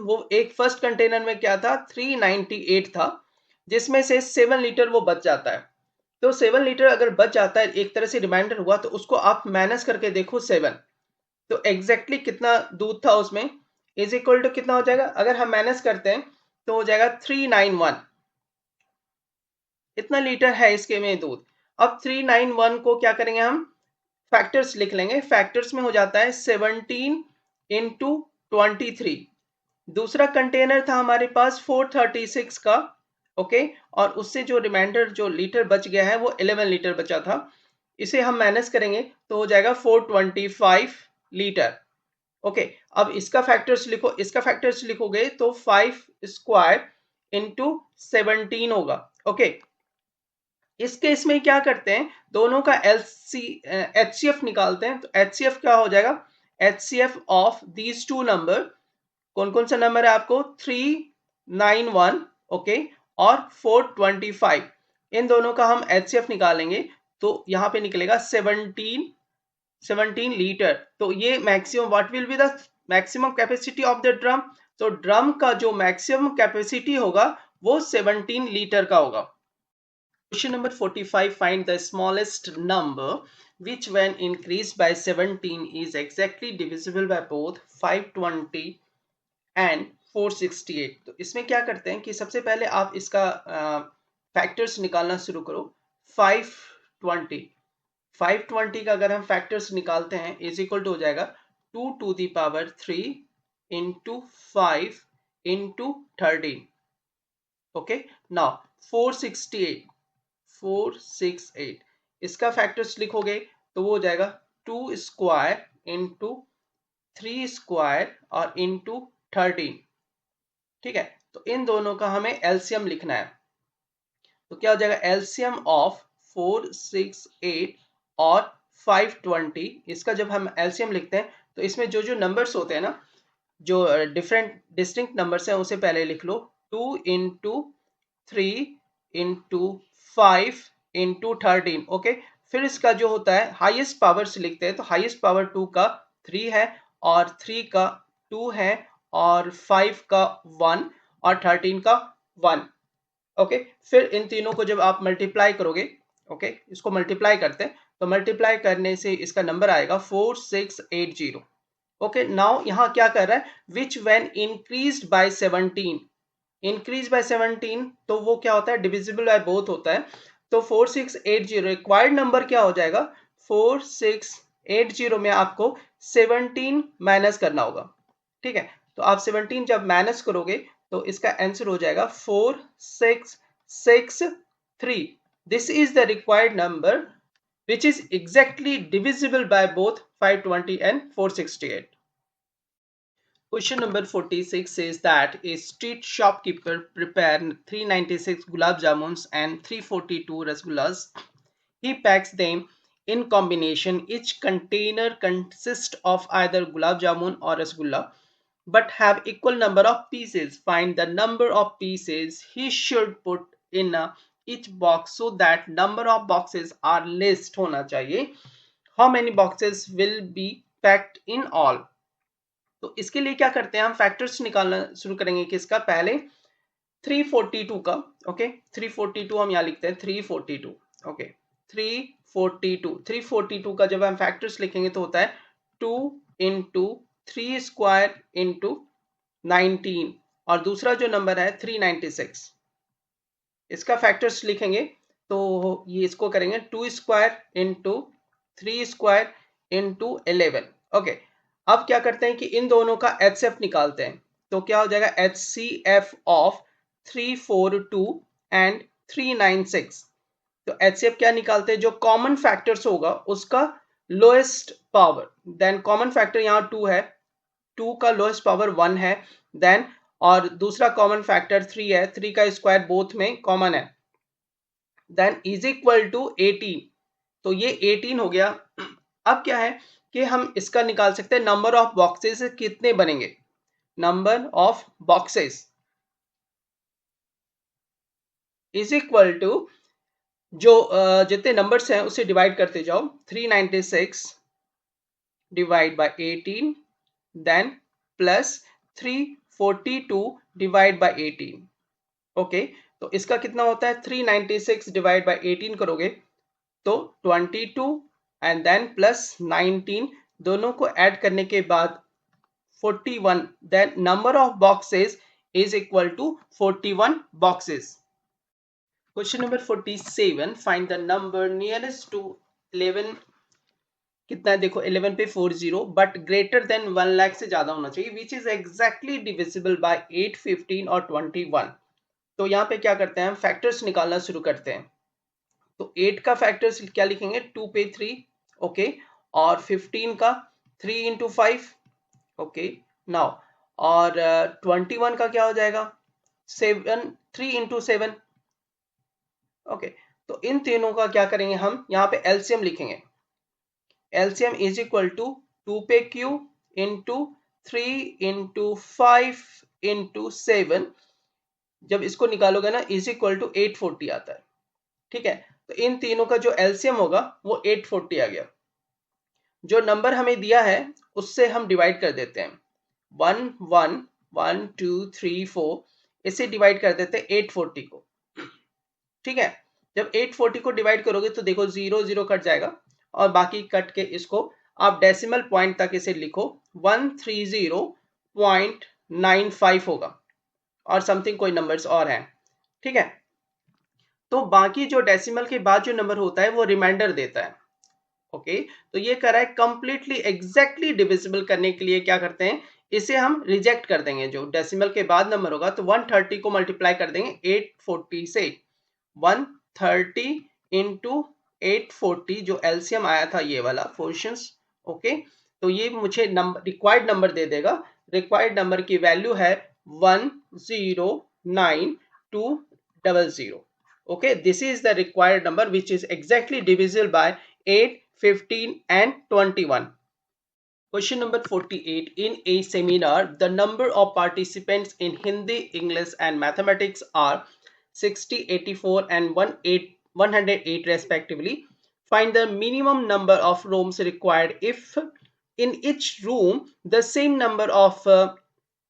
वो एक फर्स्ट कंटेनर में क्या था 398 था जिसमें से 7 लीटर वो बच जाता है। तो 7 लीटर अगर बच जाता है एक तरह से रिमाइंडर हुआ तो उसको आप माइनस करके देखो 7 तो एग्जैक्टली कितना दूध था उसमें इज इक्वल टू कितना हो जाएगा। अगर हम माइनस करते हैं तो हो जाएगा 391 इतना लीटर है इसके में दूध। अब 391 को क्या करेंगे हम फैक्टर्स लिख लेंगे। फैक्टर्स में हो जाता है 17 इंटू 23। दूसरा कंटेनर था हमारे पास 436 का ओके और उससे जो रिमाइंडर जो लीटर बच गया है वो 11 लीटर बचा था। इसे हम माइनस करेंगे तो हो जाएगा 425 लीटर ओके। अब इसका फैक्टर्स लिखो, इसका फैक्टर्स लिखोगे तो 5 स्क्वायर इंटू 17 होगा ओके। इस केस में क्या करते हैं दोनों का HCF निकालते हैं। तो HCF क्या हो जाएगा HCF of these two number कौन कौन सा नंबर है आपको 391 ओके और 425 इन दोनों का हम HCF निकालेंगे तो यहाँ पे निकलेगा 17 लीटर। तो ये maximum what will be the maximum capacity of the drum. तो ड्रम का जो मैक्सिमम कैपेसिटी होगा वो 17 लीटर का होगा। Question number 45. Find the smallest number which when increased by 17 is exactly divisible by both 520 and 468. तो इसमें क्या करते हैं कि सबसे पहले आप इसका फैक्टर्स निकालना शुरू करो। 520 का अगर हम फैक्टर्स निकालते हैं इज इक्वल टू हो जाएगा 2 to the power 3 into 5 into 13 okay. Now 468 इसका फैक्टर्स लिखोगे तो वो हो जाएगा 2 स्क्वायर इंटू 3 स्क्वायर और इंटू 13 ठीक है। तो इन दोनों का हमें एलसीएम लिखना है। तो क्या हो जाएगा एलसीएम ऑफ 468 और 520 इसका जब हम एलसीएम लिखते हैं तो इसमें जो जो नंबर्स होते हैं ना जो डिफरेंट डिस्टिंक्ट नंबर्स हैं उसे पहले लिख लो 2 इंटू 3 इंटू 5 इंटू 13 ओके। फिर इसका जो होता है हाईएस्ट पावर से लिखते हैं तो हाईएस्ट पावर 2 का 3 है और 3 का 2 है और 5 का 1 और 13 का 1 ओके। फिर इन तीनों को जब आप मल्टीप्लाई करोगे ओके इसको मल्टीप्लाई करते हैं तो मल्टीप्लाई करने से इसका नंबर आएगा 4680 ओके। नाउ यहाँ क्या कर रहा है विच when increased by 17 increase by 17 तो वो क्या होता है डिविजिबल बाय बोथ होता है। तो 4680 रिक्वायर्ड नंबर क्या हो जाएगा 4680 में आपको 17 माइनस करना होगा ठीक है। तो आप 17 जब माइनस करोगे तो इसका आंसर हो जाएगा 4663। This is the required number which is exactly divisible by both 520 and 468. Question number 46 says that a street shopkeeper prepared 396 gulab jamuns and 342 rasgullas. He packs them in combination. Each container consists of either gulab jamun or rasgulla but have equal number of pieces. Find the number of pieces he should put in each box so that number of boxes are list होना चाहिए. How many boxes will be packed in all? तो इसके लिए क्या करते हैं हम factors निकालना शुरू करेंगे किसका पहले 342 का ओके। 342 हम यहाँ लिखते हैं 342 ओके। 342 का जब हम फैक्टर्स लिखेंगे तो होता है 2 इंटू 3 स्क्वायर इंटू 19 और दूसरा जो नंबर है 396, इसका फैक्टर्स लिखेंगे तो ये इसको करेंगे 2 square into 3 square into 11। Okay, अब क्या करते हैं कि इन दोनों का HCF निकालते हैं। तो क्या हो जाएगा HCF ऑफ 342 एंड 396। तो HCF क्या निकालते हैं, जो कॉमन फैक्टर्स होगा उसका lowest power, then common factor यहाँ 2 है, 2 का लोएस्ट पावर 1 है, देन और दूसरा कॉमन फैक्टर 3 है, 3 का स्क्वायर बोथ में कॉमन है, देन इज इक्वल टू 18। तो ये 18 हो गया। अब क्या है कि हम इसका निकाल सकते हैं नंबर ऑफ बॉक्सेस कितने बनेंगे, number of boxes is equal to जो जितने नंबर्स हैं उसे डिवाइड करते जाओ, 396 divide by 18 then plus 342 divide by 18। Okay, तो इसका कितना होता है, 396 डिवाइड बाय 18 करोगे तो 22 एंड देन प्लस 19, दोनों को ऐड करने के बाद 41, then number of boxes is equal to 41 boxes. Question number 47, find the number nearest to 11। कितना है देखो, 11 पे 40 बट ग्रेटर देन 1 लाख से ज्यादा होना चाहिए, which is exactly divisible by 8, 15 और 21। तो यहाँ पे क्या करते हैं, हम फैक्टर्स निकालना शुरू करते हैं। तो 8 का फैक्टर्स क्या लिखेंगे, 2 पे 3, ओके, और 15 का 3 इंटू 5, ओके नाउ, और 21 का क्या हो जाएगा, 7, 3 इंटू 7, ओके। तो इन तीनों का क्या करेंगे, हम यहाँ पे एलसीएम लिखेंगे। एलसीएम इज इक्वल टू 2 पे क्यू इंटू 3 इंटू 5 इंटू 7, जब इसको निकालोगे ना इज इक्वल टू 840 आता है, ठीक है। तो इन तीनों का जो एलसीएम होगा वो 840 आ गया। जो नंबर हमें दिया है उससे हम डिवाइड कर देते हैं, 1 1 1 2 3 4, इसे डिवाइड कर देते हैं 840 को, ठीक है। जब 840 को डिवाइड करोगे तो देखो 0 0 कट जाएगा और बाकी कट के इसको आप डेसिमल पॉइंट तक इसे लिखो, 130.95 होगा और समथिंग कोई नंबर्स और हैं, ठीक है। तो बाकी जो डेसिमल के बाद जो नंबर होता है वो रिमाइंडर देता है, ओके। तो ये कर रहा है कंप्लीटली एग्जैक्टली डिविजिबल करने के लिए क्या करते हैं, इसे हम रिजेक्ट कर देंगे। जो डेसिमल के बाद नंबर होगा तो 130 को मल्टीप्लाई कर देंगे 840 से, 130 इंटू 840, जो एलसीएम आया था ये वाला पोर्शंस, ओके। तो ये मुझे नंबर रिक्वायर्ड नंबर दे देगा, रिक्वायर्ड नंबर की वैल्यू है 109200। okay, this is the required number which is exactly divisible by 8, 15 and 21. Question number 48, in a seminar the number of participants in Hindi, English and mathematics are 60, 84 and 108 respectively. Find the minimum number of rooms required if in each room the same number of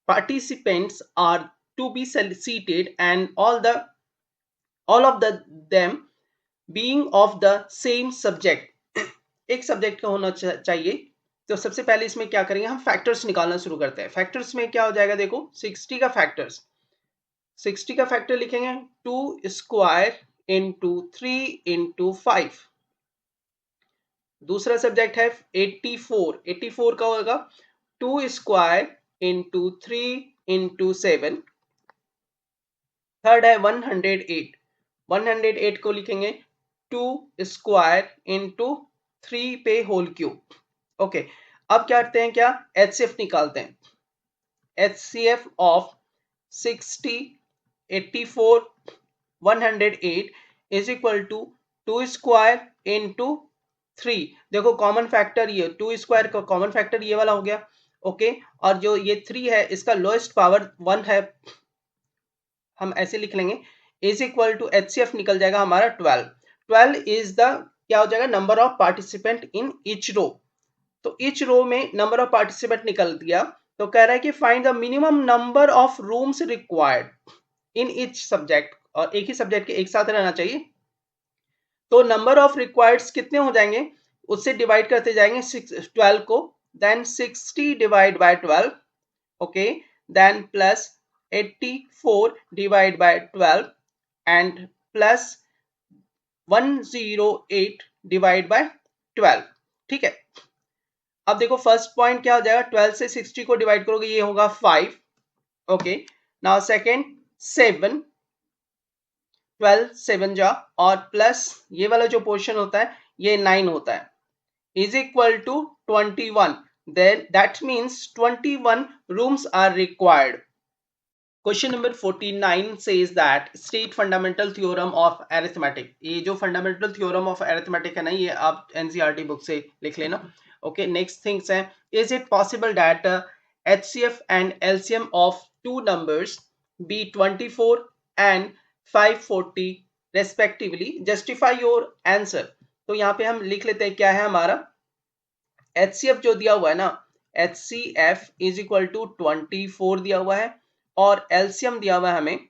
participants are to be seated and all of them being of the same subject। एक subject का होना चाहिए। तो सबसे पहले इसमें क्या करेंगे, हम फैक्टर्स निकालना शुरू करते हैं। फैक्टर्स में क्या हो जाएगा, देखो 60 का फैक्टर्स, 60 का फैक्टर लिखेंगे 2 स्क्वायर इंटू 3 इंटू 5। दूसरा सब्जेक्ट है 84, 84 का होगा 2 स्क्वायर इंटू 3 इंटू 7। थर्ड है 108, 108 को लिखेंगे 2 स्क्वायर इंटू 3 पे होल क्यूब, ओके। अब क्या करते हैं, क्या एचसीएफ निकालते हैं। HCF of 60, 84, 108 is equal to 2 square into 3। देखो कॉमन फैक्टर ये 2 स्क्वायर का कॉमन फैक्टर ये वाला हो गया, ओके। और जो ये 3 है इसका लोएस्ट पावर 1 है, हम ऐसे लिख लेंगे, इज इक्वल टू एचसीएफ निकल जाएगा हमारा 12। 12 इज द क्या हो जाएगा, number of participant in each row. तो ईच रो में नंबर ऑफ पार्टिसिपेंट निकल दिया। तो कह रहा है कि find the minimum number of rooms required in each subject, और एक ही सब्जेक्ट के एक साथ रहना चाहिए। तो नंबर ऑफ रिक्वायर्ड्स कितने हो जाएंगे, उससे डिवाइड करते जाएंगे 12 को, then 60 divide by 12, okay, then plus 84 divided by 12 and plus 108 divide by 12। ठीक है, अब देखो फर्स्ट पॉइंट क्या हो जाएगा, 12 से 60 को डिवाइड करोगे ये होगा 5। ओके, नाउ सेकेंड 7, 12 7 जा और प्लस ये वाला जो पोर्शन होता है ये 9 होता है, is equal to 21। then that means 21 rooms are required। Question number 49 says that state fundamental theorem of arithmetic। ये जो fundamental theorem of arithmetic है ना, ये आप NCERT बुक से लिख लेना। ओके, नेक्स्ट थिंग्स है, is it possible that HCF and LCM of two numbers be 24 and 540 respectively? Justify your answer। तो यहाँ पे हम लिख लेते हैं क्या है हमारा HCF जो दिया हुआ है ना, HCF इज इक्वल टू 24 दिया हुआ है और LCM दिया हुआ है हमें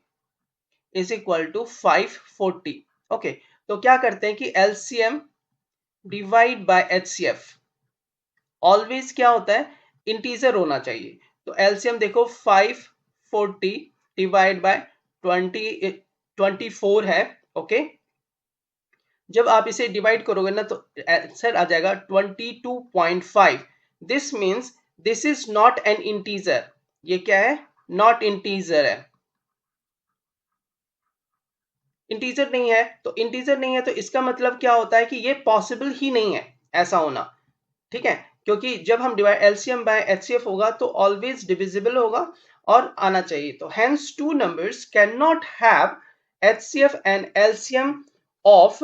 इज इक्वल टू 540। ओके, तो क्या करते हैं कि LCM divide by HCF always क्या होता है, इंटीजर होना चाहिए। तो LCM देखो 540 डिवाइड बाय 24 है। ओके, जब आप इसे डिवाइड करोगे ना तो आंसर आ जाएगा 22.5। This means this is not an integer. ये क्या है, नॉट इंटीजर है, इंटीजर नहीं है। तो इंटीजर नहीं है तो इसका मतलब क्या होता है कि ये पॉसिबल ही नहीं है ऐसा होना। ठीक है, क्योंकि जब हम डिवाइड LCM बाय HCF होगा तो ऑलवेज डिविजिबल होगा और आना चाहिए। तो hence two numbers can not have HCF and LCM of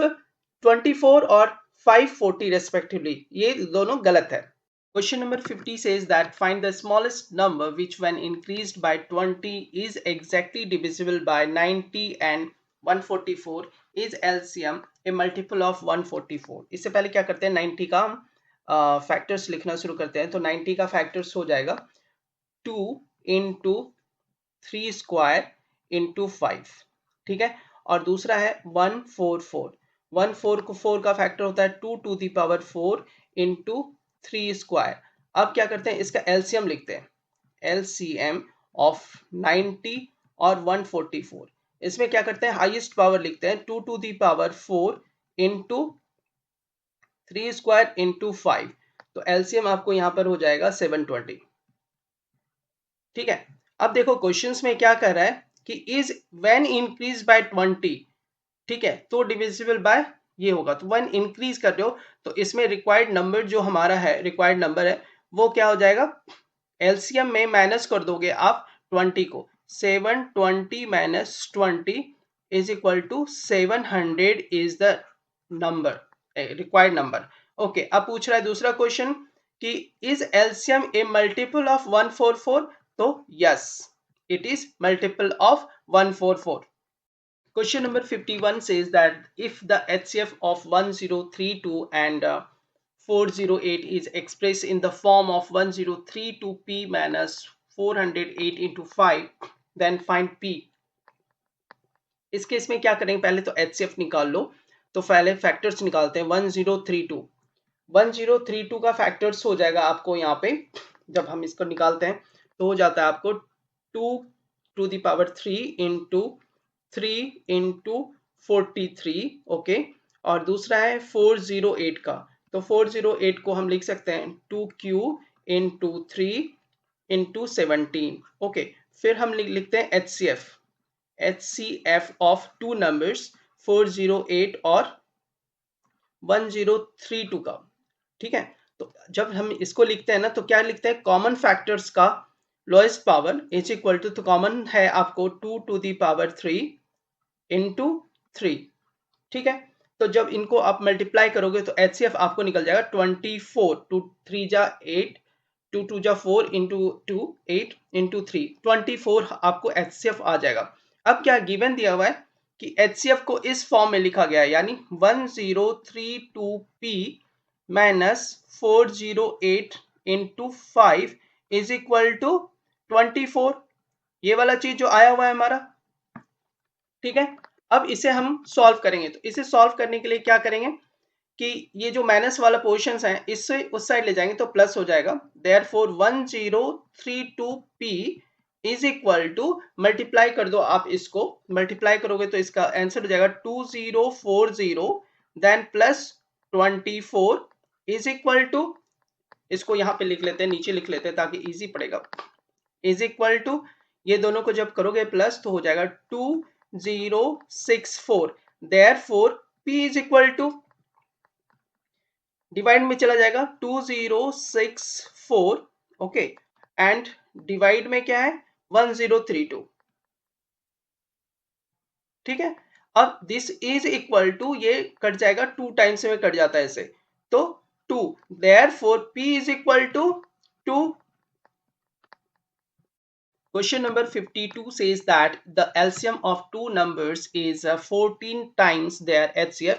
24 और 540 respectively। ये दोनों गलत है। Question number 50 says that find the smallest number which when increased by 20 is exactly divisible by 90 and 144 is LCM a multiple of 144। इससे पहले क्या करते हैं, 90 का हम फैक्टर्स लिखना शुरू करते हैं। तो 90 का फैक्टर्स हो जाएगा 2 इंटू 3 स्क्वायर इंटू 5। ठीक है, और दूसरा है 144। 144 का फैक्टर होता है 2 to the power 4 into 3 square. अब क्या करते हैं, इसका एलसीएम लिखते हैं, एलसीएम ऑफ 90 और 144। इसमें क्या करते हैं, हाईएस्ट पावर लिखते हैं 2 to the power 4 into 3 square into 5। तो एलसीएम आपको यहां पर हो जाएगा 720। ठीक है, अब देखो क्वेश्चंस में क्या कर रहा है कि इज व्हेन इंक्रीज बाय 20। ठीक है, तो डिविजिबल बाय ये होगा। तो व्हेन इंक्रीज कर रहे हो तो इसमें रिक्वायर्ड नंबर जो हमारा है, रिक्वायर्ड नंबर है वो क्या हो जाएगा, एलसीएम में माइनस कर दोगे आप 20 को, 720 minus 20 is equal to 700 is the number, required number. Okay, अब पूछ रहा है दूसरा क्वेश्चन कि is LCM a multiple of 144। तो yes, it is multiple of 144। Question number 51 says that if the HCF of 1032 and 408 is expressed in the form of 1032p minus 408 into 5, then find p। इस case में क्या करेंगे, पहले तो HCF निकाल लो। तो पहले फैक्टर्स निकालते हैं। 1032 का फैक्टर्स हो जाएगा आपको यहाँ पे, जब हम इसको निकालते हैं तो हो जाता है आपको 2 to the power 3 into 3 into 43। Okay, और दूसरा है 408 का। तो 408 को हम लिख सकते हैं 2q इंटू 3 इंटू 17। ओके, फिर हम लिखते हैं HCF ऑफ टू नंबर्स 408 और 1032 का। ठीक है, तो जब हम इसको लिखते हैं ना तो क्या लिखते हैं, कॉमन फैक्टर्स का lowest power is equal to, तो कॉमन है आपको 2 टू द पावर 3 इंटू 3। ठीक है, तो जब इनको आप मल्टीप्लाई करोगे तो HCF आपको निकल जाएगा 24, 2 3 जा 8, 2 2 जा 4 इंटू 2 8 इंटू 3, 24 आपको HCF आ जाएगा। अब क्या गिवन दिया हुआ है कि HCF को इस फॉर्म में लिखा गया है, यानी 1032p minus 408 into 5 is equal to 24। ये वाला चीज जो आया हुआ है हमारा। ठीक है, अब इसे हम सॉल्व करेंगे। तो इसे सॉल्व करने के लिए क्या करेंगे कि ये जो माइनस वाला पोर्शन है इससे उस साइड ले जाएंगे तो प्लस हो जाएगा। Therefore 1032p is equal to, multiply कर दो आप, इसको मल्टीप्लाई करोगे तो इसका आंसर हो जाएगा 2040 then plus 24 is equal to, इसको यहां पे लिख लेते हैं, नीचे लिख लेते हैं ताकि इजी पड़ेगा, इज इक्वल टू, ये दोनों को जब करोगे प्लस तो हो जाएगा 2064, therefore p is equal to, divide में चला जाएगा 2064, ओके, एंड डिवाइड में क्या है 1032, ठीक है। अब दिस इज इक्वल टू, ये कट जाएगा 2 टाइम्स में कट जाता है ऐसे, तो 2, therefore p is equal to 2। Question number 52 says that the LCM of two numbers is 14 times their HCF.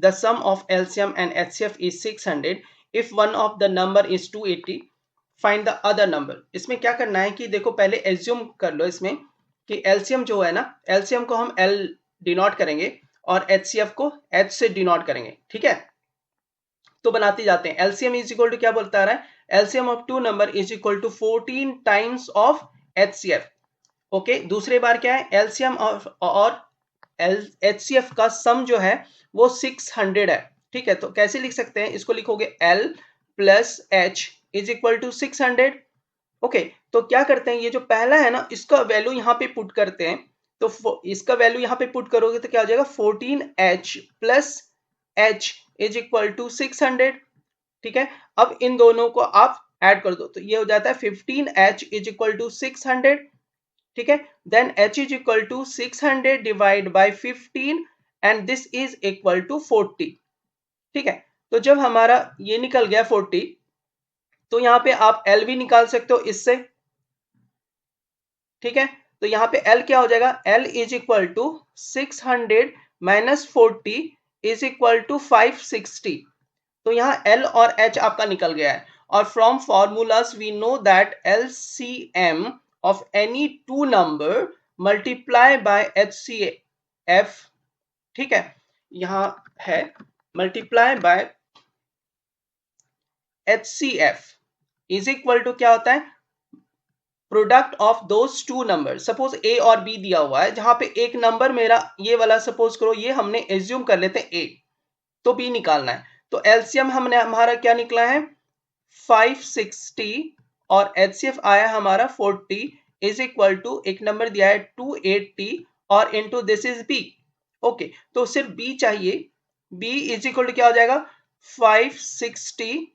The sum of LCM and HCF is 600. If one of the number is 280, find the other number. इसमें क्या करना है कि देखो पहले assume कर लो इसमें कि LCM जो है ना, LCM को हम L डिनोट करेंगे और HCF को H से डिनोट करेंगे, ठीक है। तो बनाते जाते हैं। LCM इज इक्वल टू क्या बोलता रहा है, LCM of two number is equal to 14 times of HCF, okay. दूसरी बार क्या है, LCM और HCF का सम जो है वो 600 है, ठीक है। तो कैसे लिख सकते हैं, इसको लिखोगे L plus H is equal to 600, okay. तो क्या करते हैं, ये जो पहला है ना, इसका वैल्यू यहाँ पे पुट करते हैं, तो इसका वैल्यू यहाँ पे पुट करोगे तो क्या हो जाएगा 14H plus H is equal to 600, ठीक है। अब इन दोनों को आप ऐड कर दो तो ये हो जाता है 15H इज इक्वल टू 600, ठीक है। Then H is equal to 600 divide by 15 and this is equal to 40, ठीक है। तो जब हमारा ये निकल गया 40, तो यहाँ पे आप L भी निकाल सकते हो इससे, ठीक है। तो यहाँ पे L क्या हो जाएगा, L is equal to 600 minus 40 is equal to 560। तो यहाँ L और H आपका निकल गया है, और from formulas we know that LCM of any two number multiply by HCF, ठीक है। यहां है multiply by HCF is equal to क्या होता है, product of those two number. Suppose A और B दिया हुआ है, जहां पे एक नंबर मेरा ये वाला सपोज करो, ये हमने एज्यूम कर लेते हैं A, तो B निकालना है। तो LCM हमने हमारा क्या निकला है 560 और HCF आया हमारा 40 इज इक्वल टू, एक नंबर दिया है 280 और into this is B, okay. तो सिर्फ B चाहिए, B इज इक्वल टू क्या हो जाएगा 560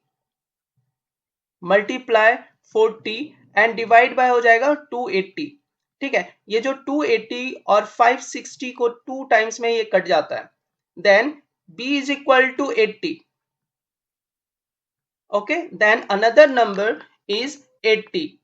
मल्टीप्लाई 40 एंड डिवाइड बाय हो जाएगा 280, ठीक है। ये जो 280 और 560 को 2 टाइम्स में ये कट जाता है, then B is equal to 80, okay, then another number is 80,